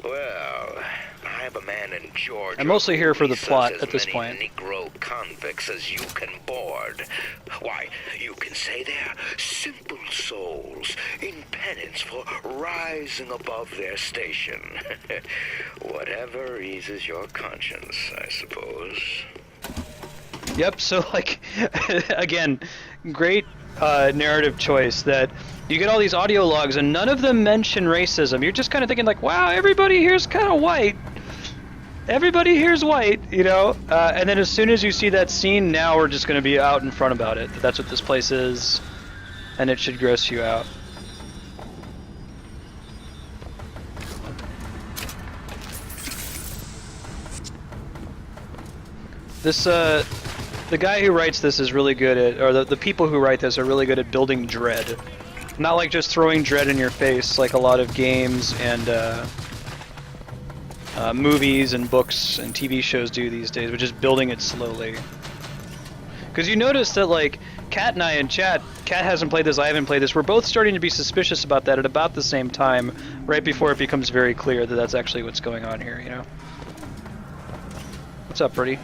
Well, I have a man in Georgia. I'm mostly here for the plot as at this many point. Negro convicts as you can board. Why, you can say they're simple souls in penance for rising above their station. Whatever eases your conscience, I suppose. Yep, so like, again, great narrative choice that you get all these audio logs and none of them mention racism. You're just kind of thinking like, wow, everybody here's kind of white. Everybody here's white, you know? And then as soon as you see that scene, now we're just going to be out in front about it. That's what this place is, and it should gross you out. This, the guy who writes this is really good at, or the people who write this are really good at building dread. Not like just throwing dread in your face like a lot of games and movies and books and TV shows do these days, but just building it slowly. Because you notice that like Kat and I in chat, Kat hasn't played this, I haven't played this, we're both starting to be suspicious about that at about the same time, right before it becomes very clear that that's actually what's going on here, you know? What's up, Birdie?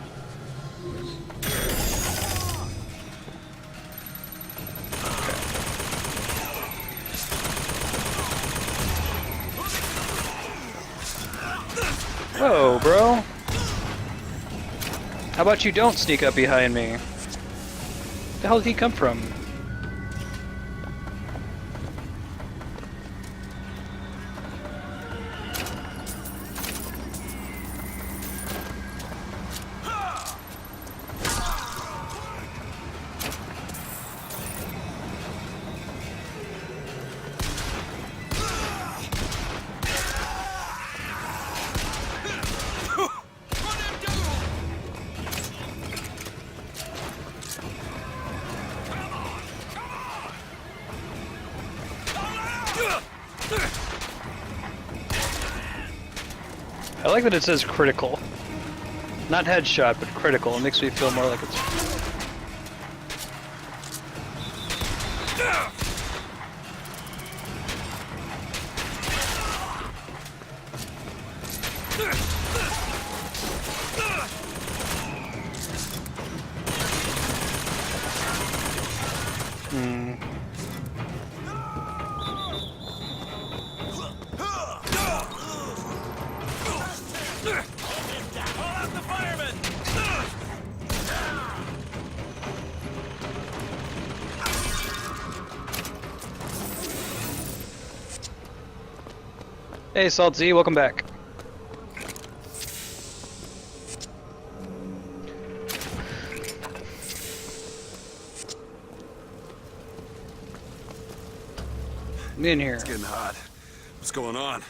Whoa, bro. How about you don't sneak up behind me? Where the hell did he come from? I like that it says critical. Not headshot, but critical. It makes me feel more like it's... Hey, Salt Z, welcome back. in here. It's getting hot. What's going on?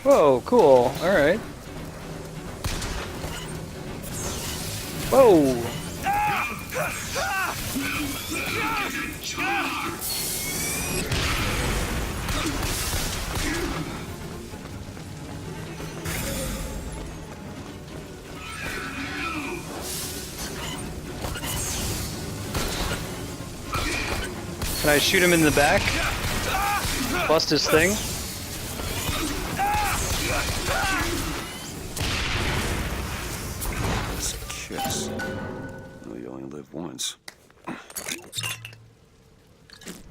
Whoa, cool. Alright. Whoa! Can I shoot him in the back? Bust his thing? Kiss. Well, you only live once.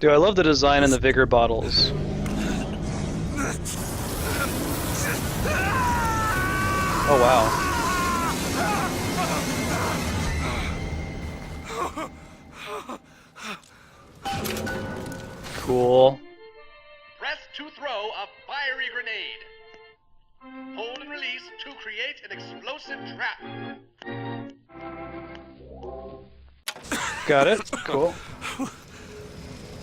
Dude, I love the design in the Vigor bottles. Oh wow. Cool. Press to throw a fiery grenade. Hold and release to create an explosive trap. Got it. Cool.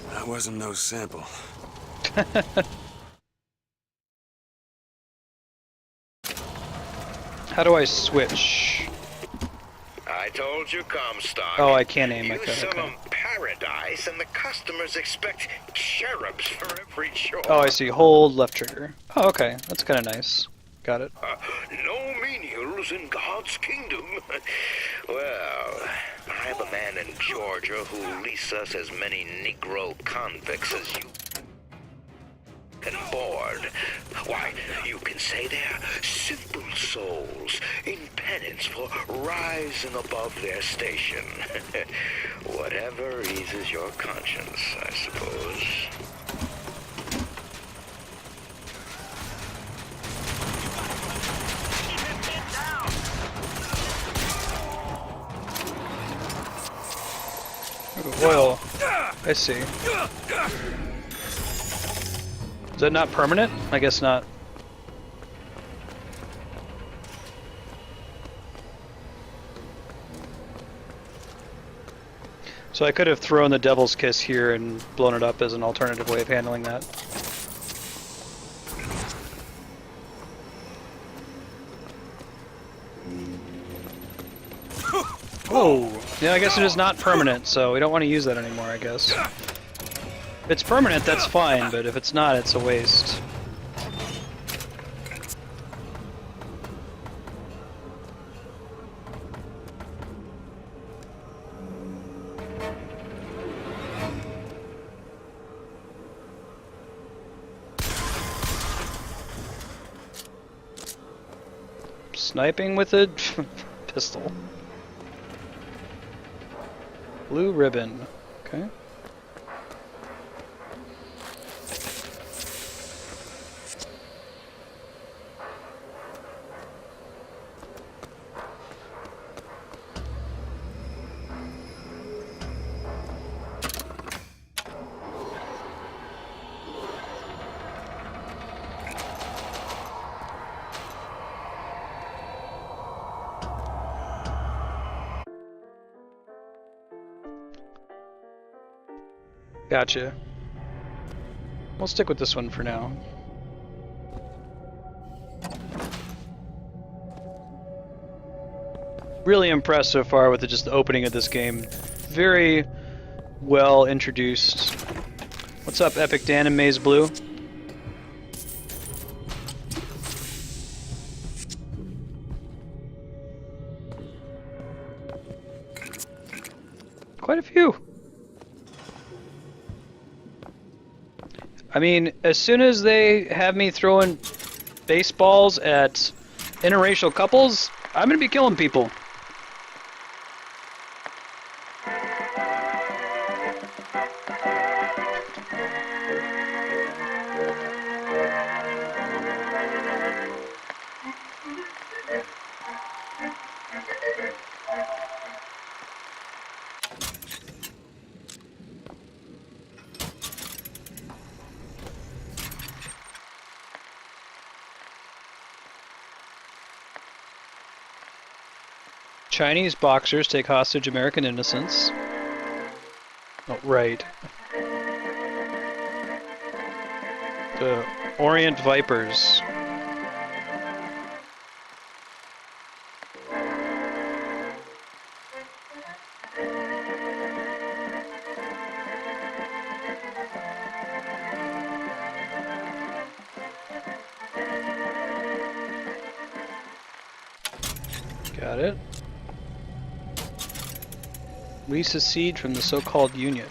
That wasn't no sample. How do I switch? I told you, Comstock. Oh, I can't aim. You Okay. sell them paradise, and the customers expect cherubs for every chore. Oh, I see. Hold left trigger. Oh, okay. That's kind of nice. Got it. No menials in God's kingdom. Well, I have a man in Georgia who'll lease us as many Negro convicts as you can board. Why, you can say they're simple souls in penance for rising above their station. Whatever eases your conscience, I suppose. Oil. I see. Is that not permanent? I guess not. So I could have thrown the Devil's Kiss here and blown it up as an alternative way of handling that. Whoa! Yeah, I guess it is not permanent, so we don't want to use that anymore, I guess. If it's permanent, that's fine, but if it's not, it's a waste. Sniping with a pistol. Blue ribbon. Okay. Gotcha. We'll stick with this one for now. Really impressed so far with just the opening of this game. Very well introduced. What's up, Epic Dan and Maze Blue? Quite a few. I mean, as soon as they have me throwing baseballs at interracial couples, I'm gonna be killing people. Chinese boxers take hostage American innocents. Oh, right. The Orient Vipers. Got it. We secede from the so-called Union.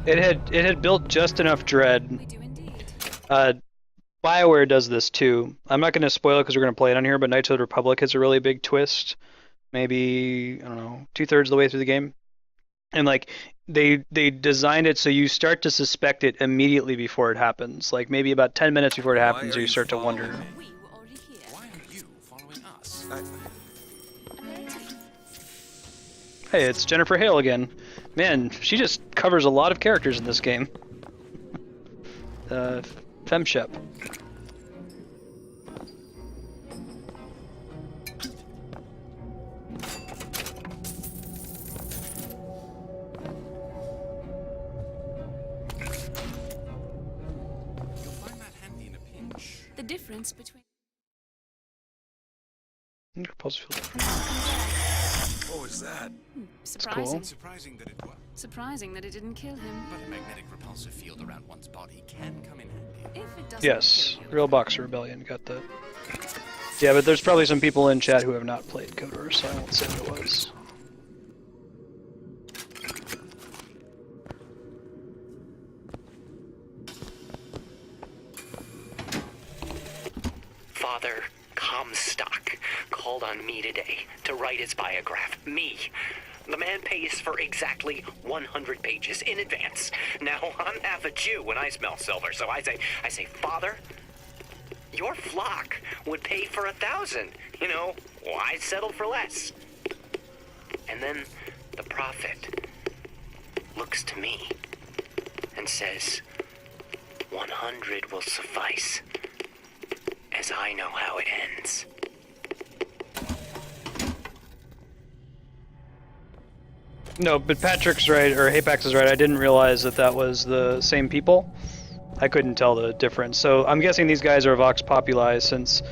It had built just enough dread. BioWare does this too. I'm not going to spoil it because we're going to play it on here, but Knights of the Republic has a really big twist. Maybe, I don't know, 2/3 of the way through the game. And like they designed it so you start to suspect it immediately before it happens. Like maybe about 10 minutes before it happens, you start to wonder. Why are you following us? Hey, it's Jennifer Hale again. Man, she just covers a lot of characters in this game. Femshep. The difference between... What was that? Surprising. Cool. Surprising that it worked. Surprising that it didn't kill him. But a magnetic repulsor field around one's body can come in handy. If it doesn't Yes, kill you. Real Boxer Rebellion got that. Yeah, but there's probably some people in chat who have not played KOTOR, so I won't say what it was. Father Comstock called on me today to write his biograph. Me. The man pays for exactly 100 pages in advance. Now, I'm half a Jew when I smell silver, so I say, Father, your flock would pay for 1,000. You know, why settle for less? And then the prophet looks to me and says, 100 will suffice, as I know how it ends. No, but Patrick's right, or Hapax is right. I didn't realize that that was the same people. I couldn't tell the difference. So I'm guessing these guys are Vox Populi since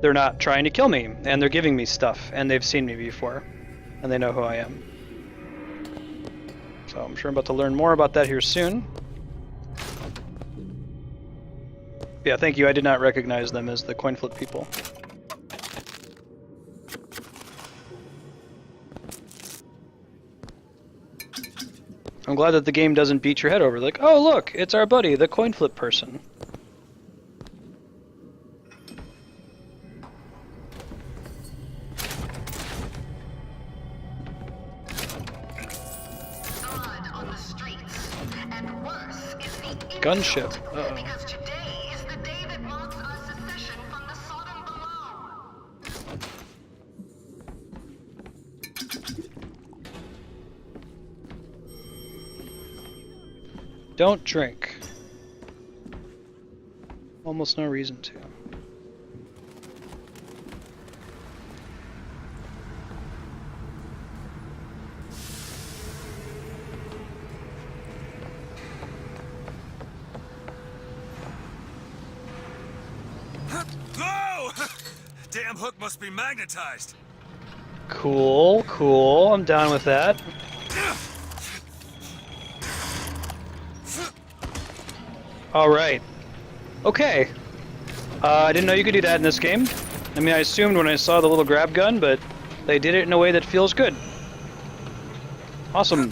they're not trying to kill me, and they're giving me stuff, and they've seen me before, and they know who I am. So I'm sure I'm about to learn more about that here soon. Yeah, thank you. I did not recognize them as the coin flip people. I'm glad that the game doesn't beat your head over. Like, oh look, it's our buddy, the coin flip person. Gunship. Uh-oh. Don't drink. Almost no reason to. Whoa! Damn hook must be magnetized. Cool, cool. I'm down with that. Alright. Okay. I didn't know you could do that in this game. I mean, I assumed when I saw the little grab gun, but they did it in a way that feels good. Awesome.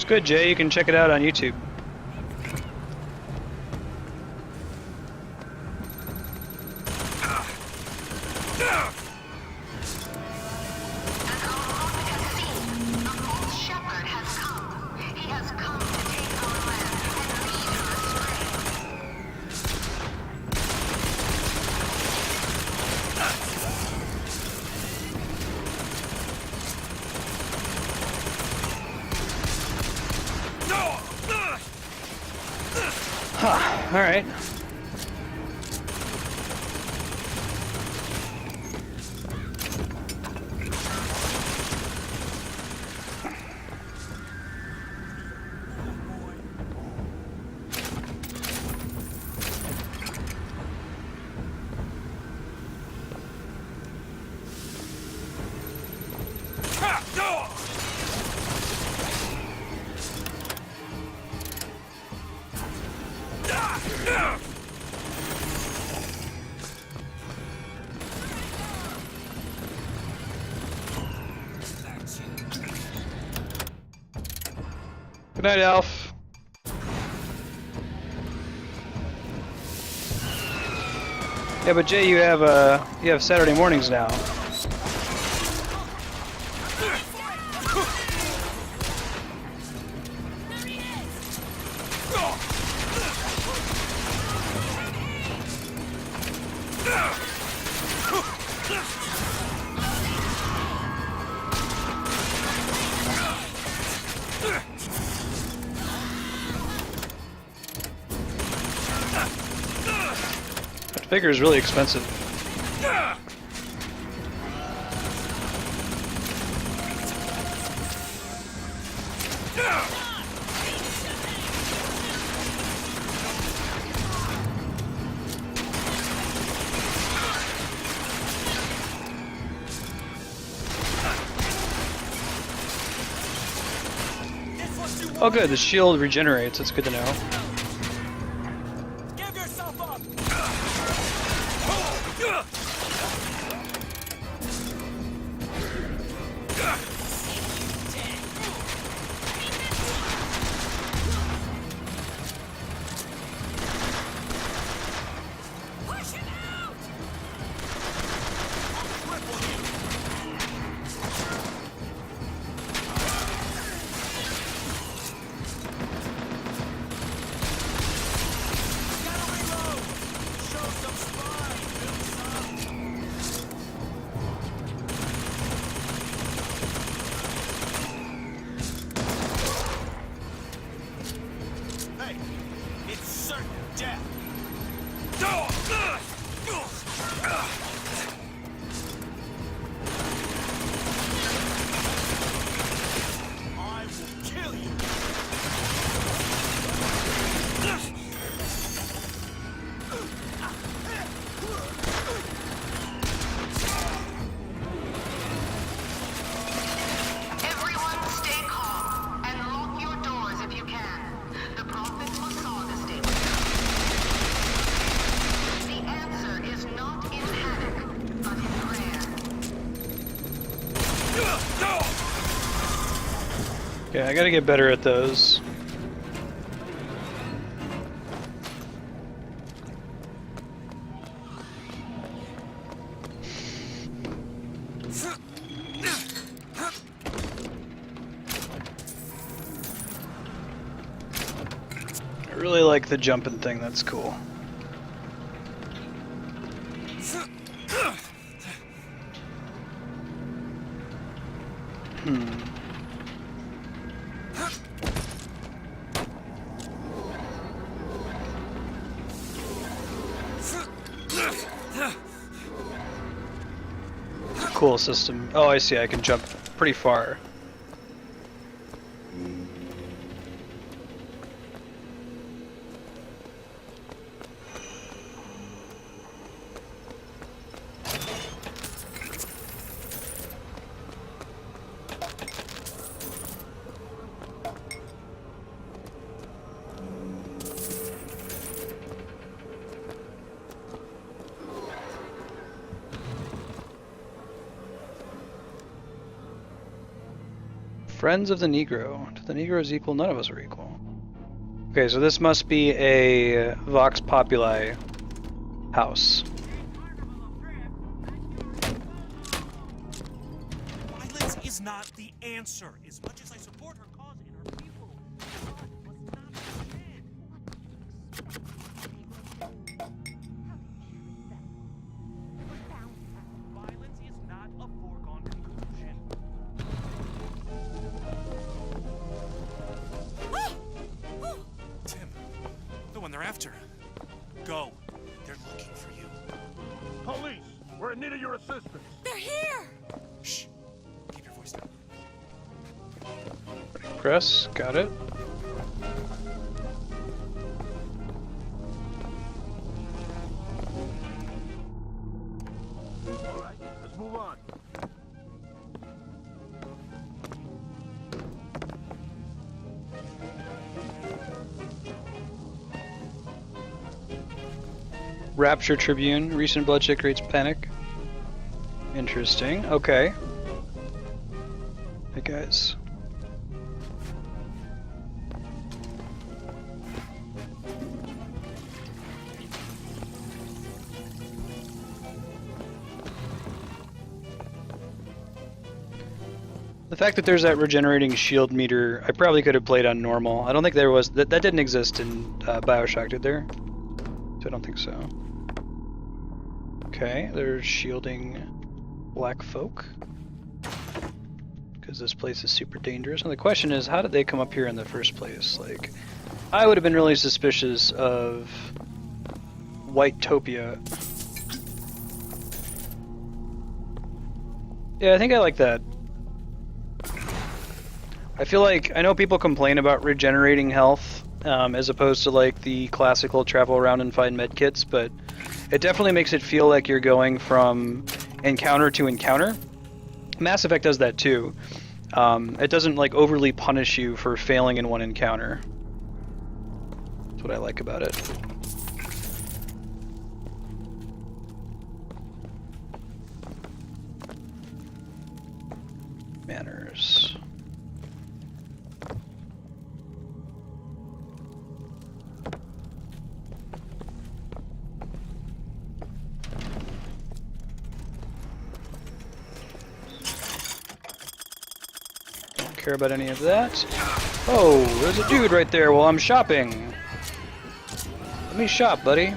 good, Jay. You can check it out on YouTube. Huh, all right. Good night, Alf. Yeah, but Jay, you have Saturday mornings now. That figure is really expensive. Oh good, the shield regenerates, that's good to know. Give yourself up! Push it out! Hey, it's certain death. I will kill you. Everyone stay calm and lock your doors if you can. The prophet foresaw this day. The answer is not in panic, but in prayer. Okay, I gotta get better at those. I really like the jumping thing, that's cool. Cool system. Oh, I see, I can jump pretty far. Friends of the Negro. To the Negro is equal, none of us are equal. Okay, so this must be a Vox Populi house. Violence is not the answer. As much as I support her cause and her people, God must not stand. Violence is not a foregone conclusion. Tim, the one they're after. Go. They're looking for you. Police! We're in need of your assistance! They're here! Shh. Keep your voice down. Press, got it. Alright, let's move on. Rapture Tribune. Recent bloodshed creates panic. Interesting. Okay. Hey guys. The fact that there's that regenerating shield meter, I probably could have played on normal. I don't think there was, that didn't exist in BioShock, did there? So I don't think so. Okay, they're shielding black folk. Because this place is super dangerous. And the question is, how did they come up here in the first place? Like, I would have been really suspicious of Whitetopia. Yeah, I think I like that. I feel like, I know people complain about regenerating health, as opposed to like the classical travel around and find medkits, but it definitely makes it feel like you're going from encounter to encounter. Mass Effect does that too. It doesn't like overly punish you for failing in one encounter. That's what I like about it. Manners. Care about any of that. Oh, there's a dude right there while I'm shopping. Let me shop, buddy.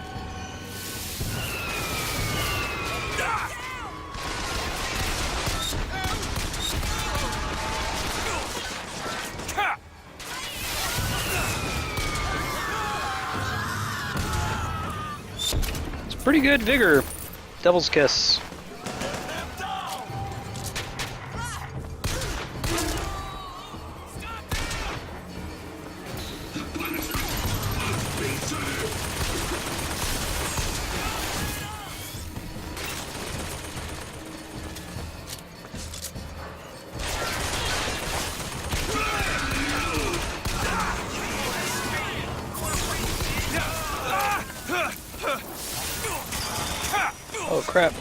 It's pretty good vigor. Devil's Kiss. Oh crap.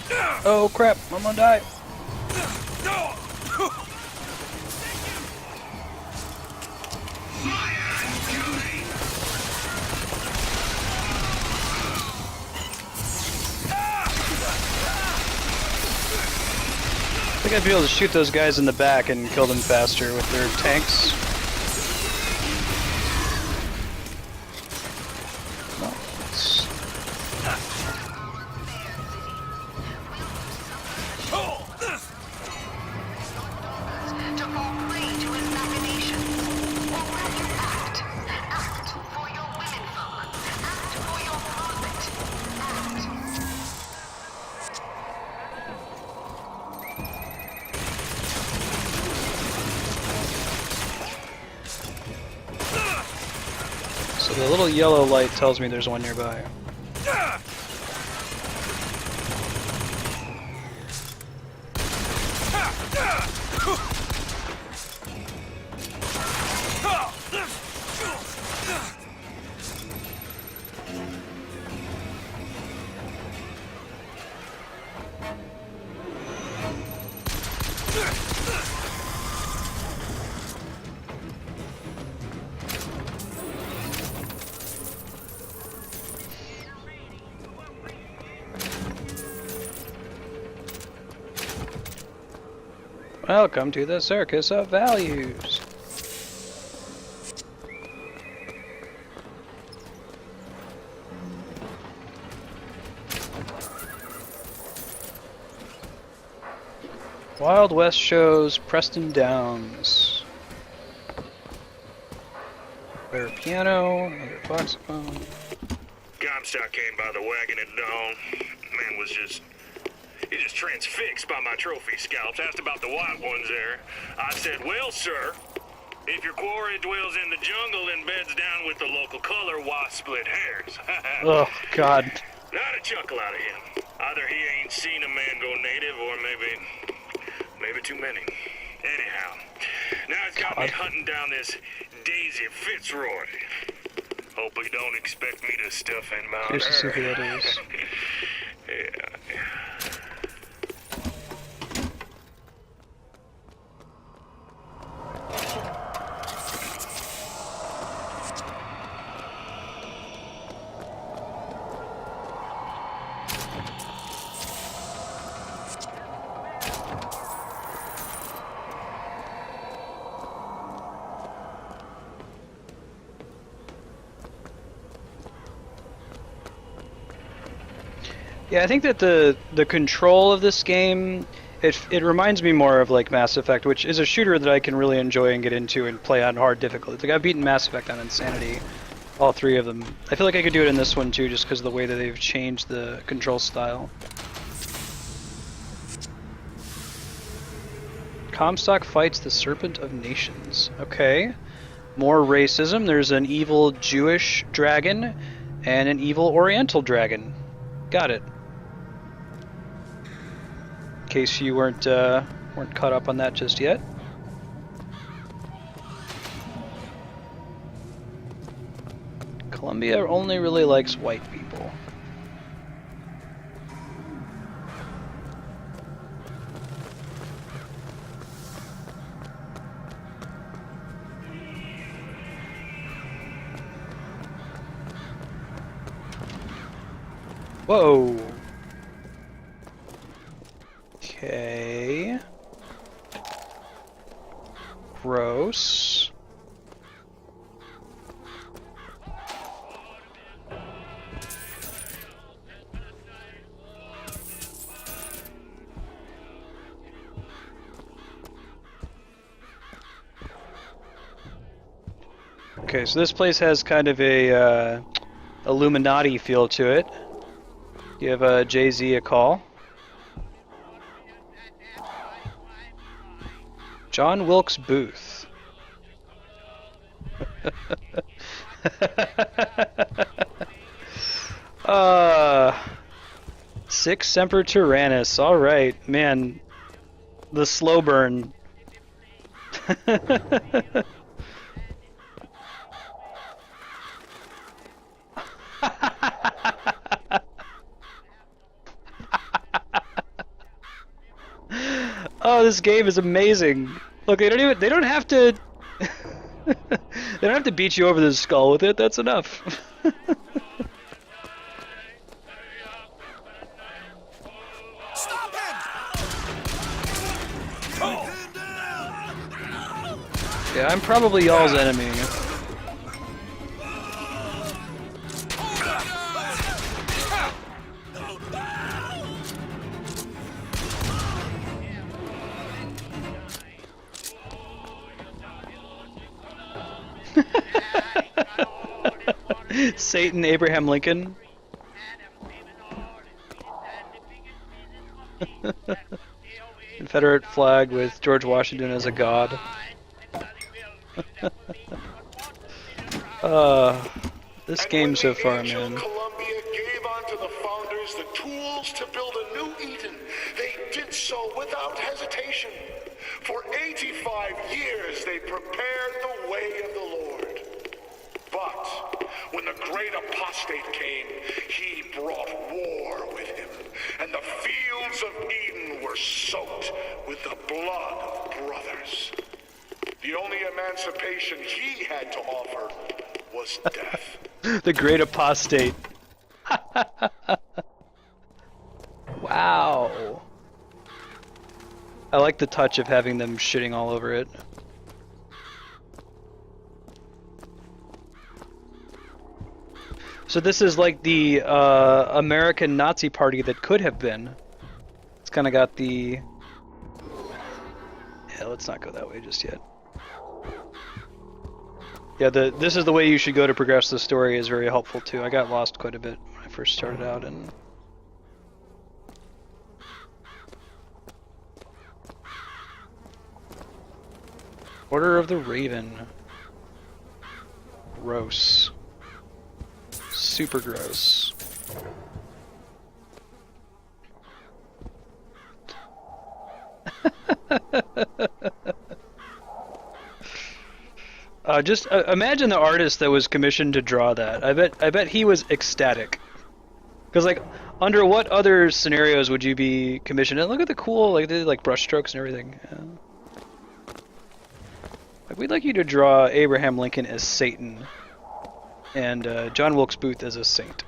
Oh crap, I'm gonna die. I think I'd be able to shoot those guys in the back and kill them faster with their tanks. No, it's... So the little yellow light tells me there's one nearby. Welcome to the Circus of Values. Wild West shows, Preston Downs. Better piano, another saxophone. Comstock came by the wagon at dawn. Man was just transfixed by my trophy scalps. Asked about the white ones there. I said, well, sir, if your quarry dwells in the jungle and beds down with the local color, why split hairs? Oh, God. Not a chuckle out of him. Either he ain't seen a man go native, or maybe too many. Anyhow, now it's got me hunting down this Daisy Fitzroy. Hope he don't expect me to stuff in my Here's to see who that is. Yeah. Yeah, I think that the control of this game, it reminds me more of like Mass Effect, which is a shooter that I can really enjoy and get into and play on hard difficulty. Like I've beaten Mass Effect on Insanity, all three of them. I feel like I could do it in this one too, just because of the way that they've changed the control style. Comstock fights the Serpent of Nations. Okay. More racism. There's an evil Jewish dragon and an evil Oriental dragon. Got it. In case you weren't caught up on that just yet. Columbia only really likes white people. Whoa. Okay. Gross. Okay, so this place has kind of a Illuminati feel to it. Give Jay-Z a call. John Wilkes Booth. Six Semper Tyrannis. All right, man. The slow burn. Oh, this game is amazing. Look, they don't have to they don't have to beat you over the skull with it. That's enough. Stop him! Yeah, I'm probably y'all's enemy. Satan Abraham Lincoln. Confederate flag with George Washington as a god. This game so far, man. Columbia gave unto the founders the tools to build a new Eden. They did so without hesitation. For 85 years they prepared the way of the Lord. But when the great apostate came, he brought war with him, and the fields of Eden were soaked with the blood of brothers. The only emancipation he had to offer was death. The great apostate. Wow. I like the touch of having them shitting all over it. So this is like the American Nazi Party that could have been. It's kind of got the... Yeah, let's not go that way just yet. Yeah, this is the way you should go to progress the story is very helpful too. I got lost quite a bit when I first started out and... Order of the Raven. Gross. Super gross. Just imagine the artist that was commissioned to draw that. I bet he was ecstatic. Because like, under what other scenarios would you be commissioned? And look at the cool, like they did like brush strokes and everything. Yeah. Like, we'd like you to draw Abraham Lincoln as Satan, and John Wilkes Booth as a saint.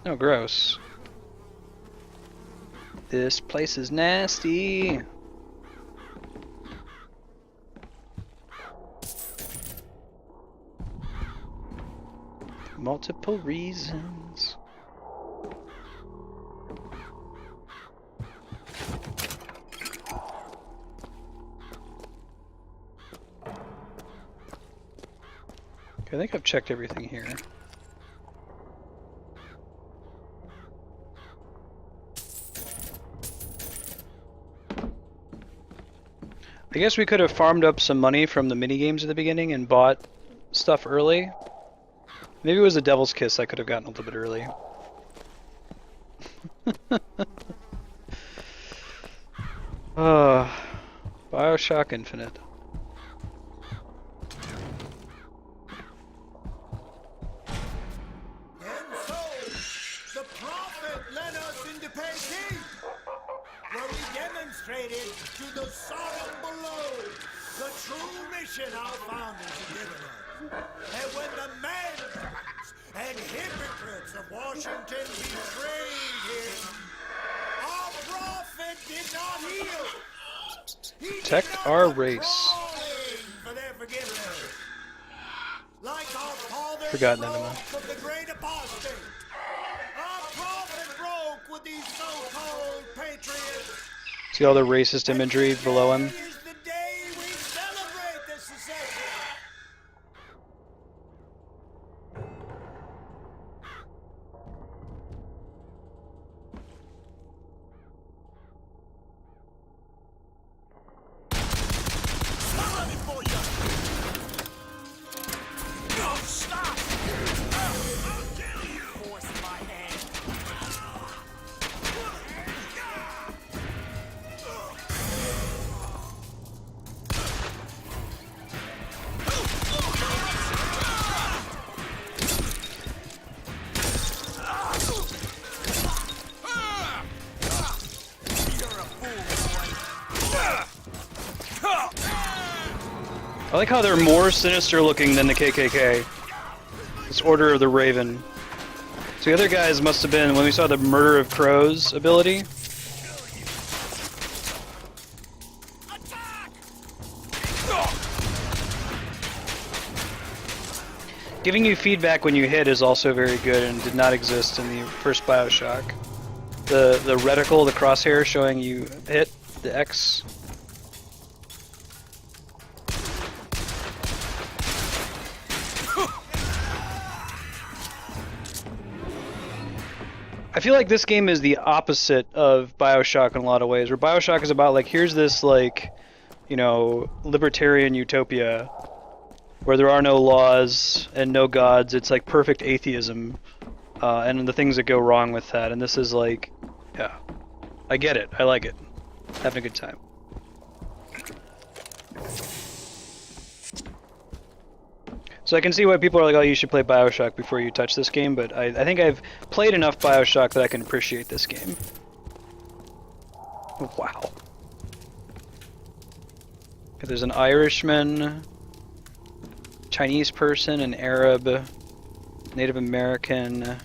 Oh, gross. This place is nasty. Multiple reasons. Okay, I think I've checked everything here. I guess we could have farmed up some money from the minigames at the beginning and bought stuff early. Maybe it was the Devil's Kiss I could have gotten a little bit early. BioShock Infinite. The prophet led us into Peking, where we demonstrated to the Sodom below the true mission our founders had given us. And when the madmen and hypocrites of Washington betrayed him, our prophet did not heal. Protect our race. For their forgiveness. Like our father Forgotten animal. of the great apostate. Our prophet broke with these so-called patriots. See all the racist imagery below him? Is the day we celebrate the secession. I like how they're more sinister looking than the KKK. This Order of the Raven. So the other guys must have been, when we saw the Murder of Crows ability. Giving you feedback when you hit is also very good and did not exist in the first BioShock. The reticle, the crosshair showing you hit, the X. I feel like this game is the opposite of BioShock in a lot of ways, where BioShock is about like, here's this like, you know, libertarian utopia where there are no laws and no gods. It's like perfect atheism, and the things that go wrong with that. And this is like, yeah, I get it. I like it. Having a good time. So I can see why people are like, oh, you should play BioShock before you touch this game, but I think I've played enough BioShock that I can appreciate this game. Wow. Okay, there's an Irishman, Chinese person, an Arab, Native American,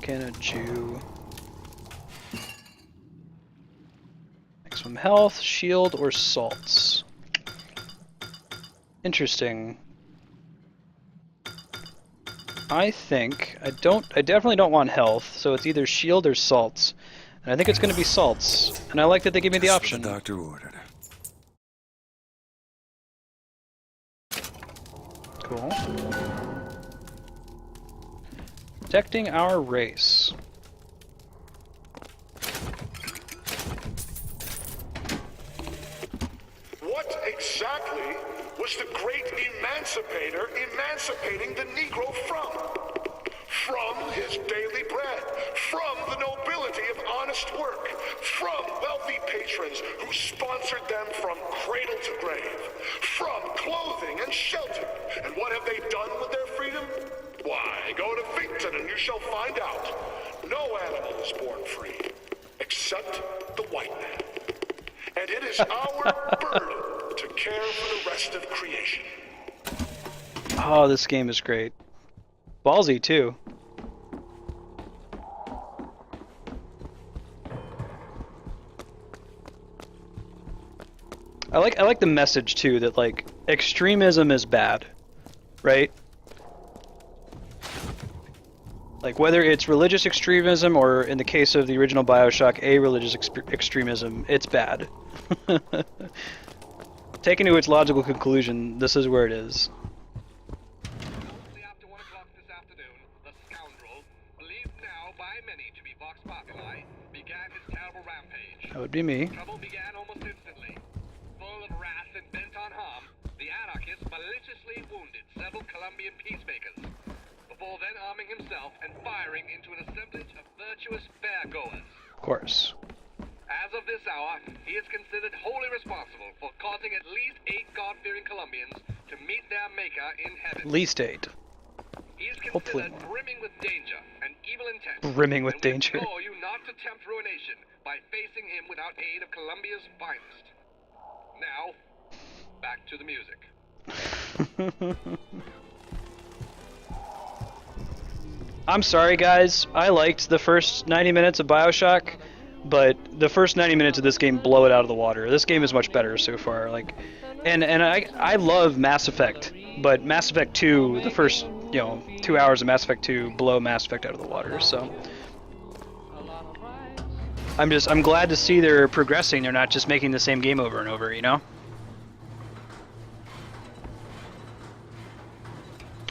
Can a Jew? Maximum health, shield, or salts? Interesting. I think I definitely don't want health, so it's either shield or salts. And I think it's going to be salts. And I like that they give me the option. The doctor ordered. Cool. Protecting our race. What exactly was the great emancipator emancipating the Negro from? From his daily bread, from the nobility of honest work, from wealthy patrons who sponsored them from cradle to grave, from clothing and shelter. And what have they done with their freedom? Why, go to Finkton and you shall find out. No animal is born free, except the white man. And it is our burden to care for the rest of creation. Oh, this game is great. Ballsy, too. I like the message, too, that, like, extremism is bad, right? Like, whether it's religious extremism or, in the case of the original BioShock, religious extremism, it's bad. Taken to its logical conclusion, this is where it is. After 1 o'clock this afternoon, the scoundrel, believed now by many to be Vox Populi, began his terrible rampage. That would be me. Trouble began almost instantly. Full of wrath and bent on harm, the anarchist maliciously wounded several Colombian peacemakers, before then arming himself and firing into an assemblage of virtuous fairgoers. Of course. As of this hour, he is considered wholly responsible for causing at least 8 God-fearing Colombians to meet their maker in heaven. At least 8. He is Hopefully considered more. brimming with danger and evil intent. Brimming with and we danger. implore you not to tempt ruination by facing him without aid of Colombia's finest. Now, back to the music. I'm sorry, guys. I liked the first 90 minutes of BioShock, but the first 90 minutes of this game blow it out of the water. This game is much better so far. Like, and I love Mass Effect, but Mass Effect 2, the first 2 hours of Mass Effect 2 blow Mass Effect out of the water. So I'm glad to see they're progressing. They're not just making the same game over and over, you know.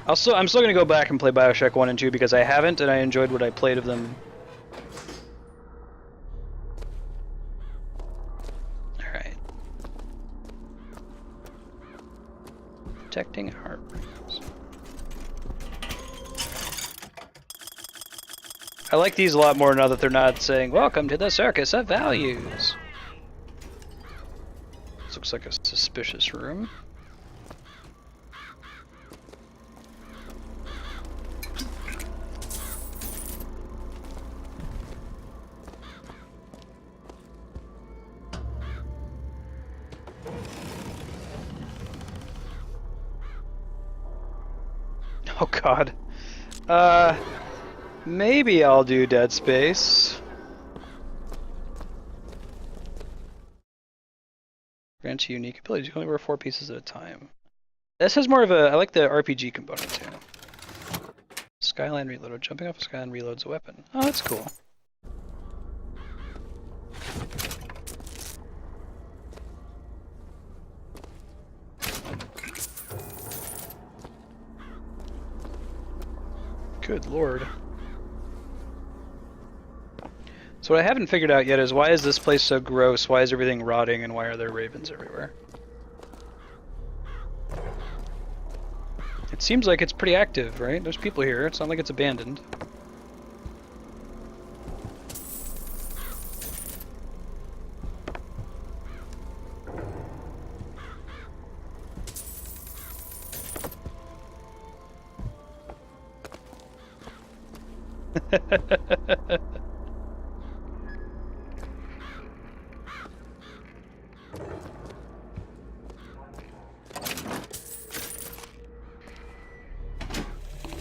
I'm still going to go back and play BioShock 1 and 2 because I haven't, and I enjoyed what I played of them. Alright. Protecting our rooms. I like these a lot more now that they're not saying, "Welcome to the circus of values." This looks like a suspicious room. Oh god. Maybe I'll do Dead Space. Grants you unique abilities. You can only wear 4 pieces at a time. This has more of a... I like the RPG component too. Skyline reload. Jumping off a Skyline reloads a weapon. Oh, that's cool. Good lord. So what I haven't figured out yet is why is this place so gross, why is everything rotting, and why are there ravens everywhere? It seems like it's pretty active, right? There's people here, it's not like it's abandoned.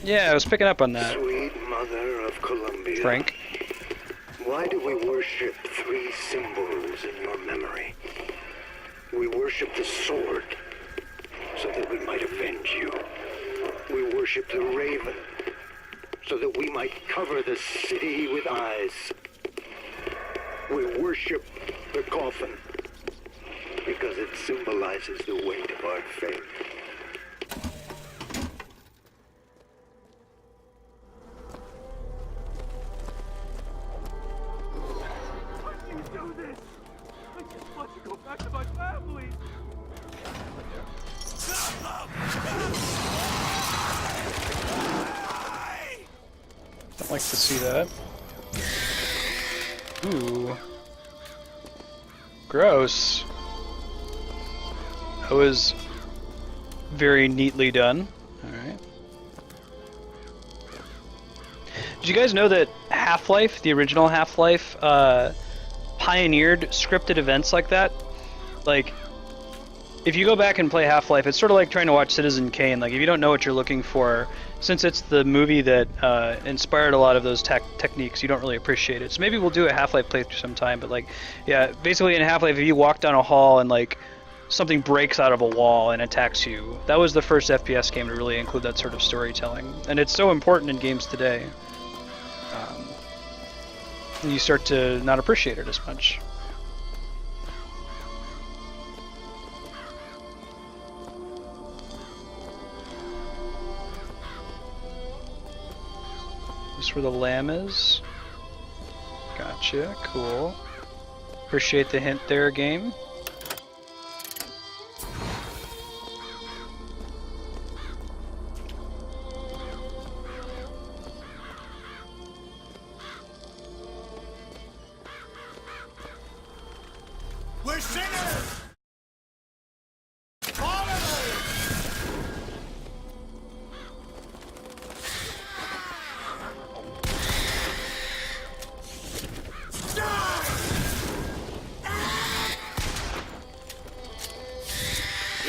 Yeah, I was picking up on that. Sweet Mother of Columbia. Frank. Why do we worship three symbols in your memory? We worship the sword, so that we might avenge you. We worship the raven, so that we might cover the city with eyes. We worship the coffin, because it symbolizes the weight of our faith. Don't like to see that. Ooh. Gross. That was very neatly done. Alright. Did you guys know that Half-Life, the original Half-Life, pioneered scripted events like that? Like, if you go back and play Half-Life, it's sort of like trying to watch Citizen Kane. Like, if you don't know what you're looking for, since it's the movie that inspired a lot of those techniques, you don't really appreciate it. So maybe we'll do a Half-Life playthrough sometime, but like, yeah, basically in Half-Life, if you walk down a hall and like, something breaks out of a wall and attacks you, that was the first FPS game to really include that sort of storytelling. And it's so important in games today. You start to not appreciate it as much. This is where the lamb is. Gotcha, cool. Appreciate the hint there, game. We're sinners! Follow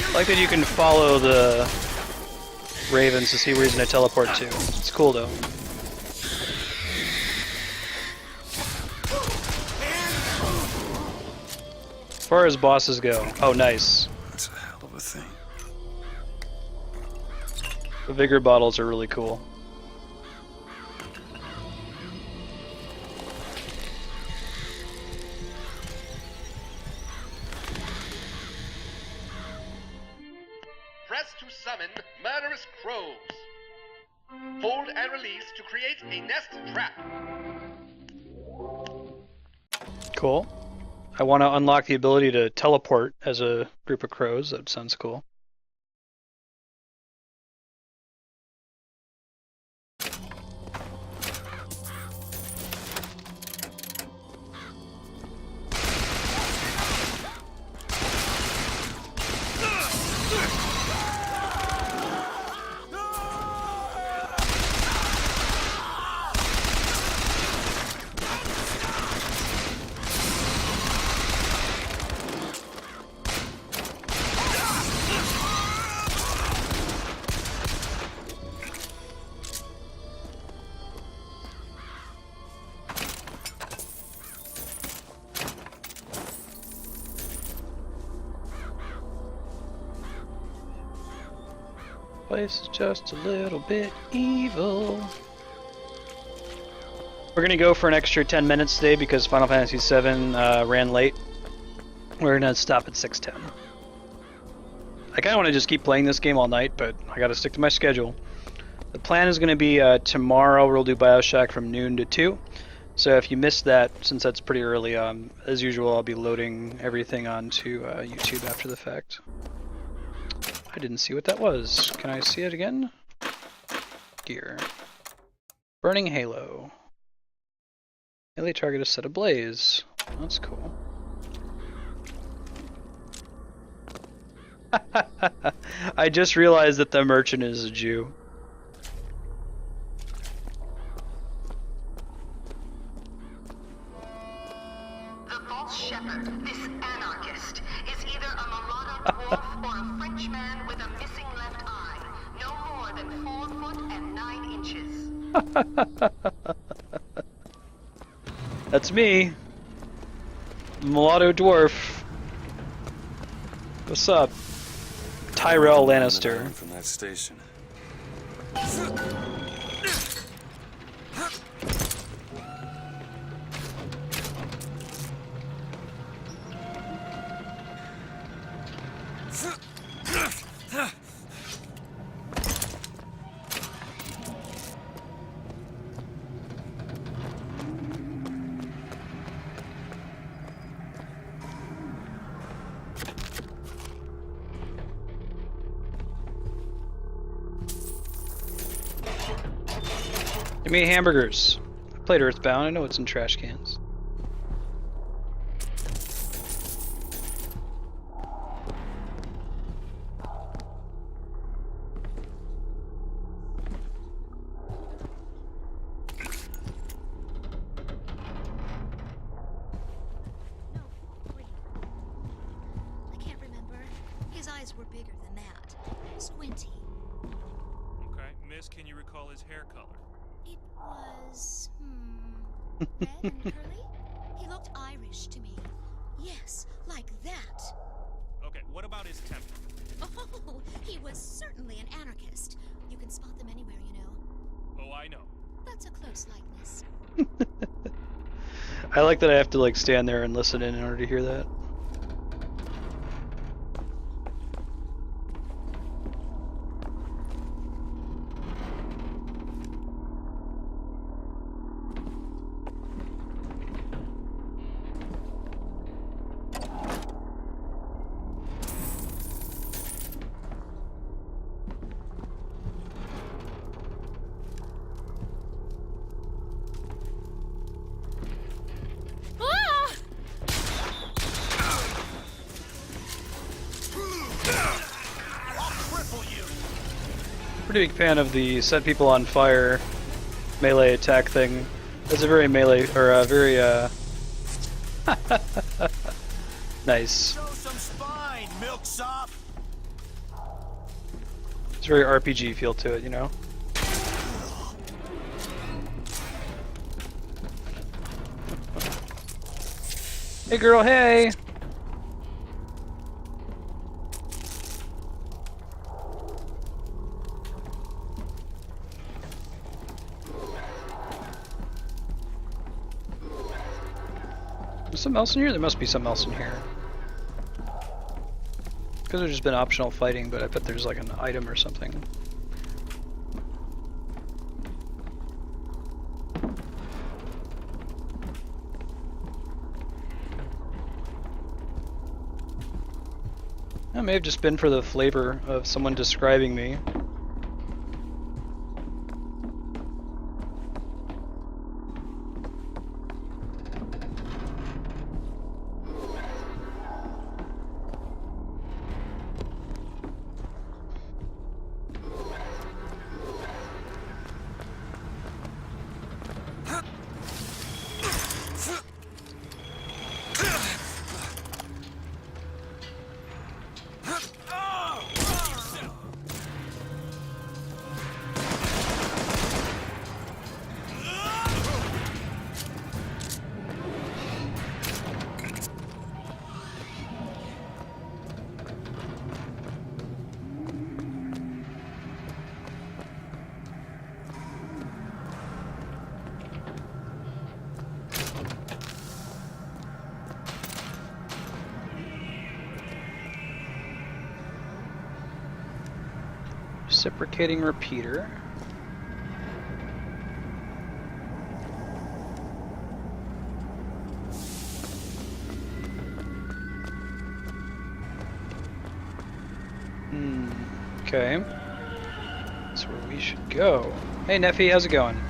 I like that you can follow the ravens to see where he's gonna teleport to. It's cool though. As far as bosses go, oh nice. That's a hell of a thing. The vigor bottles are really cool. Press to summon murderous crows. Hold and release to create a nest trap. Cool. I want to unlock the ability to teleport as a group of crows. That sounds cool. Place is just a little bit evil. We're gonna go for an extra 10 minutes today because Final Fantasy VII ran late. We're gonna stop at 6:10. I kind of want to just keep playing this game all night, but I gotta stick to my schedule. The plan is gonna be tomorrow we'll do BioShock from noon to 2. So if you missed that, since that's pretty early, as usual I'll be loading everything onto YouTube after the fact. I didn't see what that was. Can I see it again? Gear. Burning Halo. Melee target is set ablaze. That's cool. I just realized that the merchant is a Jew. The false shepherd, this anarchist, is either a mulatto dwarf or a French man with a missing left eye, no more than 4 foot and 9 inches. That's me. Mulatto dwarf. What's up? Tyrell Lannister. From that station. Give me hamburgers. I played Earthbound, I know what's in trash cans. I can't remember. His eyes were bigger than that. Squinty. Okay, Miss, can you recall his hair color? It was, red and curly? He looked Irish to me. Yes, like that. Okay, what about his temper? Oh, he was certainly an anarchist. You can spot them anywhere, you know. Oh, I know. That's a close likeness. I like that I have to like stand there and listen in order to hear that. Pretty big fan of the set people on fire melee attack thing. That's a very melee, or a very nice. Show some spine, milksop. It's very RPG feel to it, you know. Hey girl, hey! Is something else in here? There must be something else in here. Because there's just been optional fighting, but I bet there's like an item or something. That may have just been for the flavor of someone describing me. Reciprocating repeater. Okay. That's where we should go. Hey Neffy, how's it going?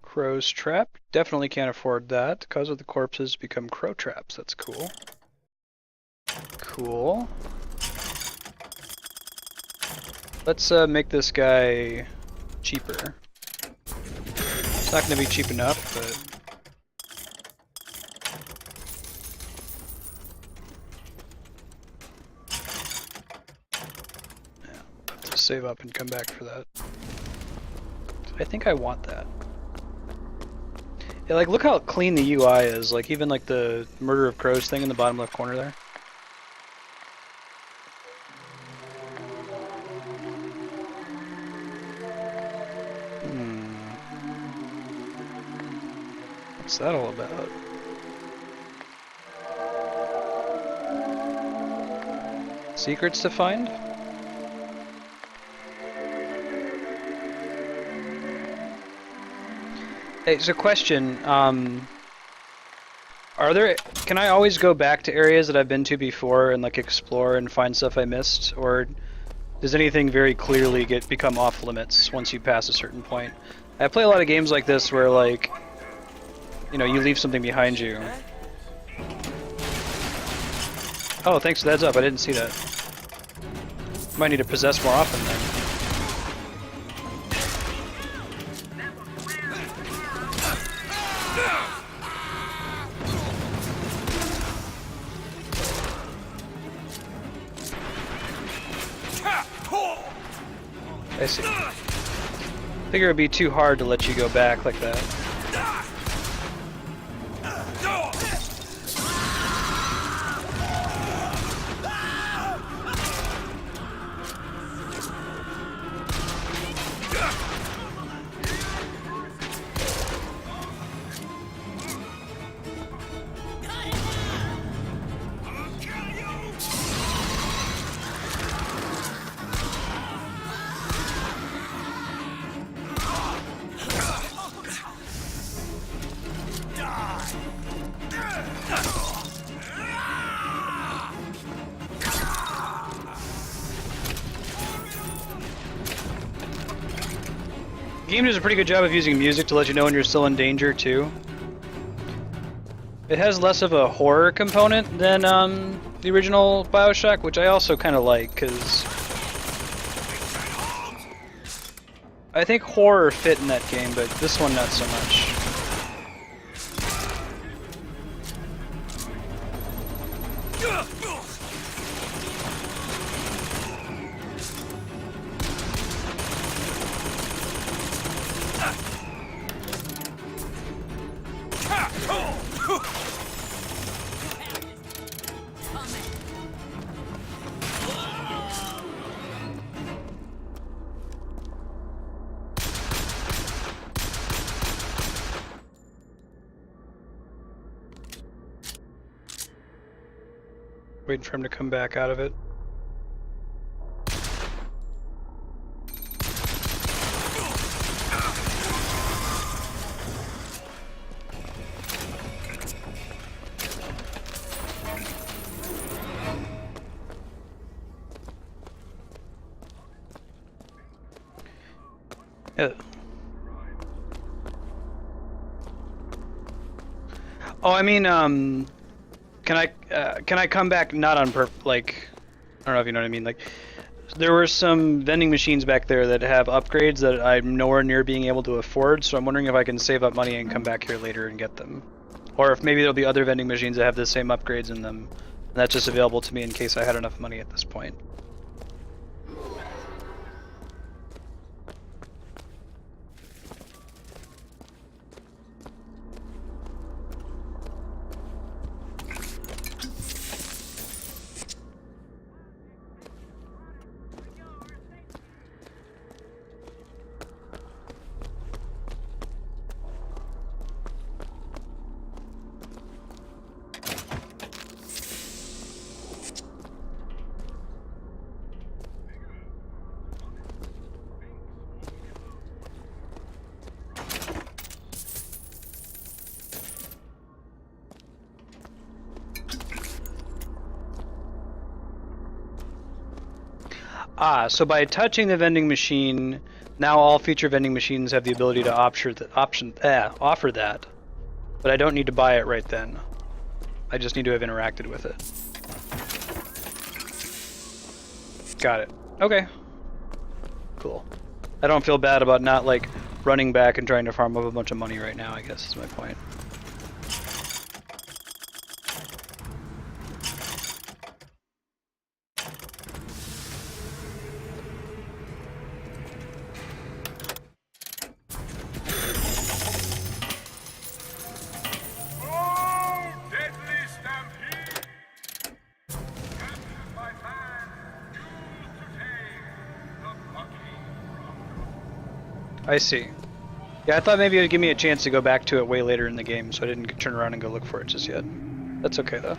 Crow's trap. Definitely can't afford that. Because of the corpses become crow traps. That's cool. Cool. Let's make this guy cheaper. It's not going to be cheap enough, but... yeah, let's save up and come back for that. I think I want that. Yeah, like, look how clean the UI is. Like, even like the Murder of Crows thing in the bottom left corner there. What's that all about? Secrets to find? Hey, so question, are there, can I always go back to areas that I've been to before and like explore and find stuff I missed, or does anything very clearly become off limits once you pass a certain point? I play a lot of games like this where like, you know, you leave something behind you. Oh, thanks for the heads up, I didn't see that. Might need to possess more often then. I see. Figure it'd be too hard to let you go back like that. The game does a pretty good job of using music to let you know when you're still in danger too. It has less of a horror component than the original BioShock, which I also kind of like, because I think horror fit in that game, but this one not so much. Waiting for him to come back out of it. Yeah. Oh, I mean, can I come back not on like, I don't know if you know what I mean, like, there were some vending machines back there that have upgrades that I'm nowhere near being able to afford, so I'm wondering if I can save up money and come back here later and get them. Or if maybe there'll be other vending machines that have the same upgrades in them, and that's just available to me in case I had enough money at this point. Ah, so by touching the vending machine, now all future vending machines have the ability to offer that, but I don't need to buy it right then. I just need to have interacted with it. Got it. Okay. cool. I don't feel bad about not like running back and trying to farm up a bunch of money right now, I guess is my point. I see. Yeah, I thought maybe it would give me a chance to go back to it way later in the game, so I didn't turn around and go look for it just yet. That's okay, though.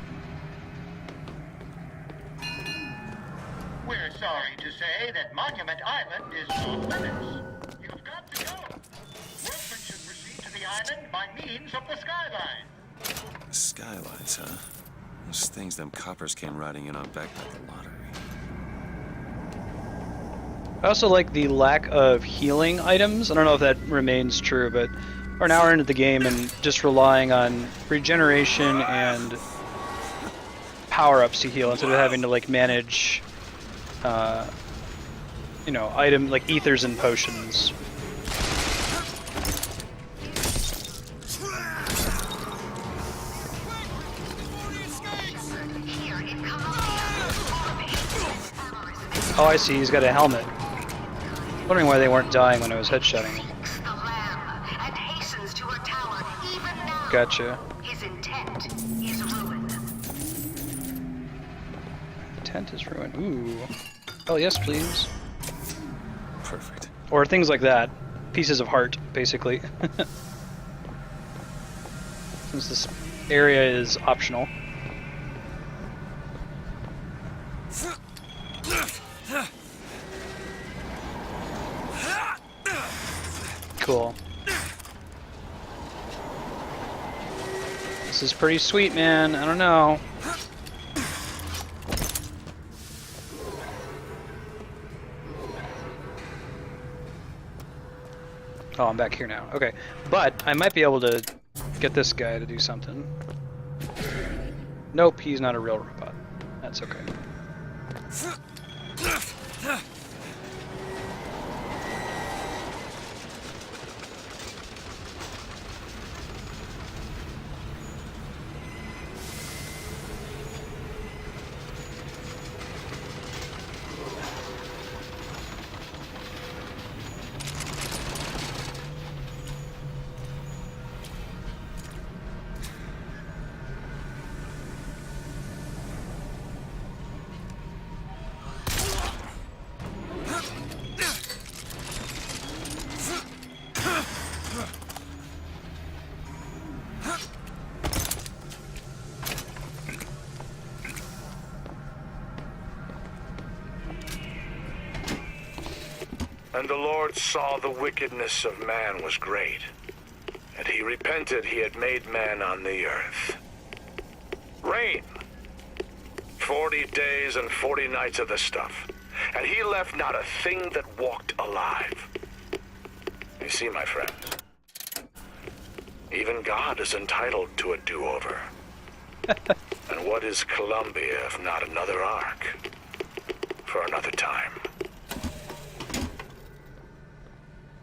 We're sorry to say that Monument Island is off limits. You've got to go. Workmen should proceed to the island by means of the Skyline. Skylines, huh? Those things them coppers came riding in on back by the lottery. I also like the lack of healing items. I don't know if that remains true, but we're an hour into the game and just relying on regeneration and power-ups to heal instead of having to like manage, you know, item like ethers and potions. Oh, I see. He's got a helmet. Wondering why they weren't dying when I was headshotting them. Gotcha. His intent is ruined. Intent is ruined. Ooh. Oh yes, please. Perfect. Or things like that. Pieces of heart, basically. Since this area is optional. Cool. This is pretty sweet, man. I don't know. Oh, I'm back here now. Okay. But I might be able to get this guy to do something. Nope, he's not a real robot. That's okay. And the Lord saw the wickedness of man was great, and he repented he had made man on the earth. Rain. 40 days and 40 nights of the stuff, and he left not a thing that walked alive. You see, my friends, even God is entitled to a do-over. And what is Columbia if not another ark? For another time.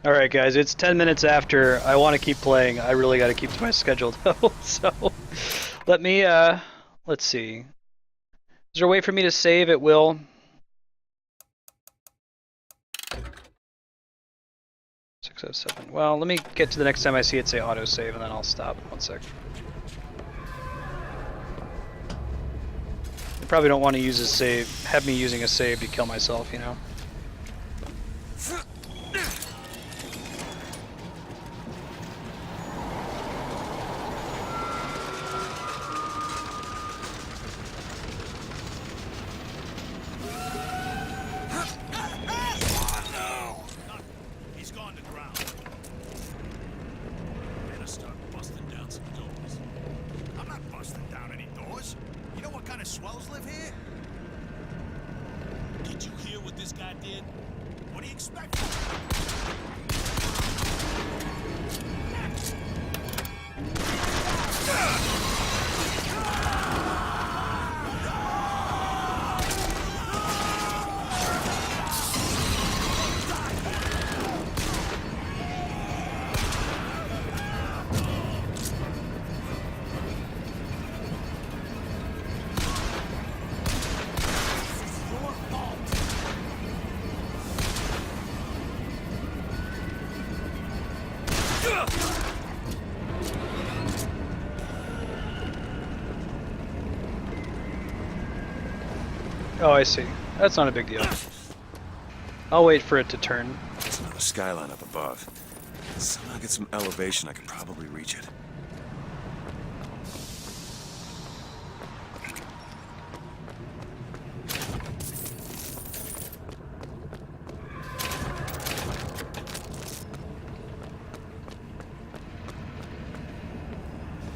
Alright guys, it's 10 minutes after. I want to keep playing. I really got to keep to my schedule though. So, let me, let's see. Is there a way for me to save at will? Well, let me get to the next time I see it say autosave and then I'll stop. 1 sec. I probably don't want to use a save, have me using a save to kill myself, you know? Oh, I see. That's not a big deal. I'll wait for it to turn. There's another skyline up above. Somehow get some elevation, I could probably reach it.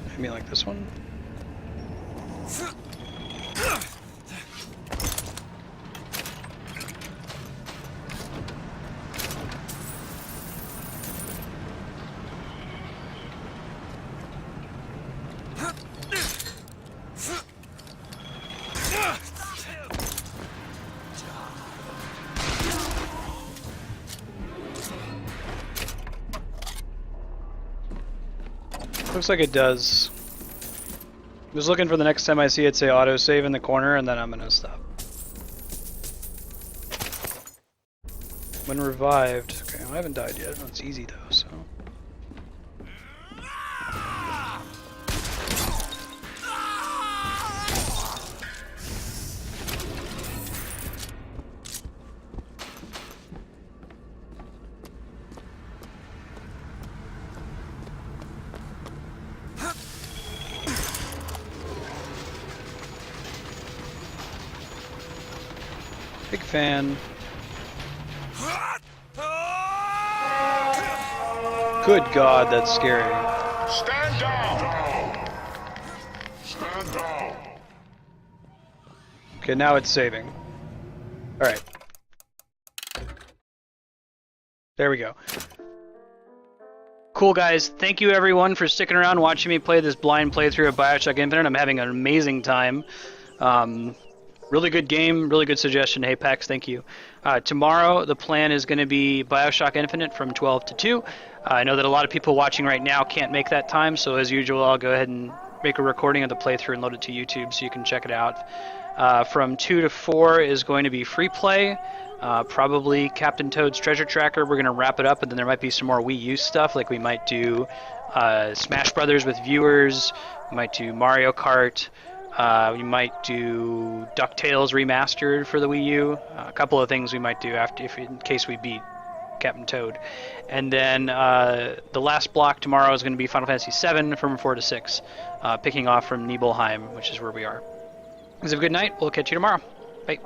I mean, like this one? Looks like it does. I was looking for the next time I see it say autosave in the corner, and then I'm gonna stop. When revived. Okay, I haven't died yet. It's easy though, so. Big fan. Good God, that's scary. Stand down! Stand down! Okay, now it's saving. Alright. There we go. Cool, guys. Thank you, everyone, for sticking around watching me play this blind playthrough of BioShock Infinite. I'm having an amazing time. Really good game, really good suggestion, Apex, thank you. Tomorrow, the plan is going to be BioShock Infinite from 12 to 2. I know that a lot of people watching right now can't make that time, so as usual, I'll go ahead and make a recording of the playthrough and load it to YouTube so you can check it out. From 2 to 4 is going to be free play, probably Captain Toad's Treasure Tracker. We're going to wrap it up, and then there might be some more Wii U stuff, like we might do Smash Brothers with viewers, we might do Mario Kart. We might do DuckTales Remastered for the Wii U. A couple of things we might do in case we beat Captain Toad. And then the last block tomorrow is going to be Final Fantasy VII from 4 to 6, picking off from Nibelheim, which is where we are. Have a good night. We'll catch you tomorrow. Bye.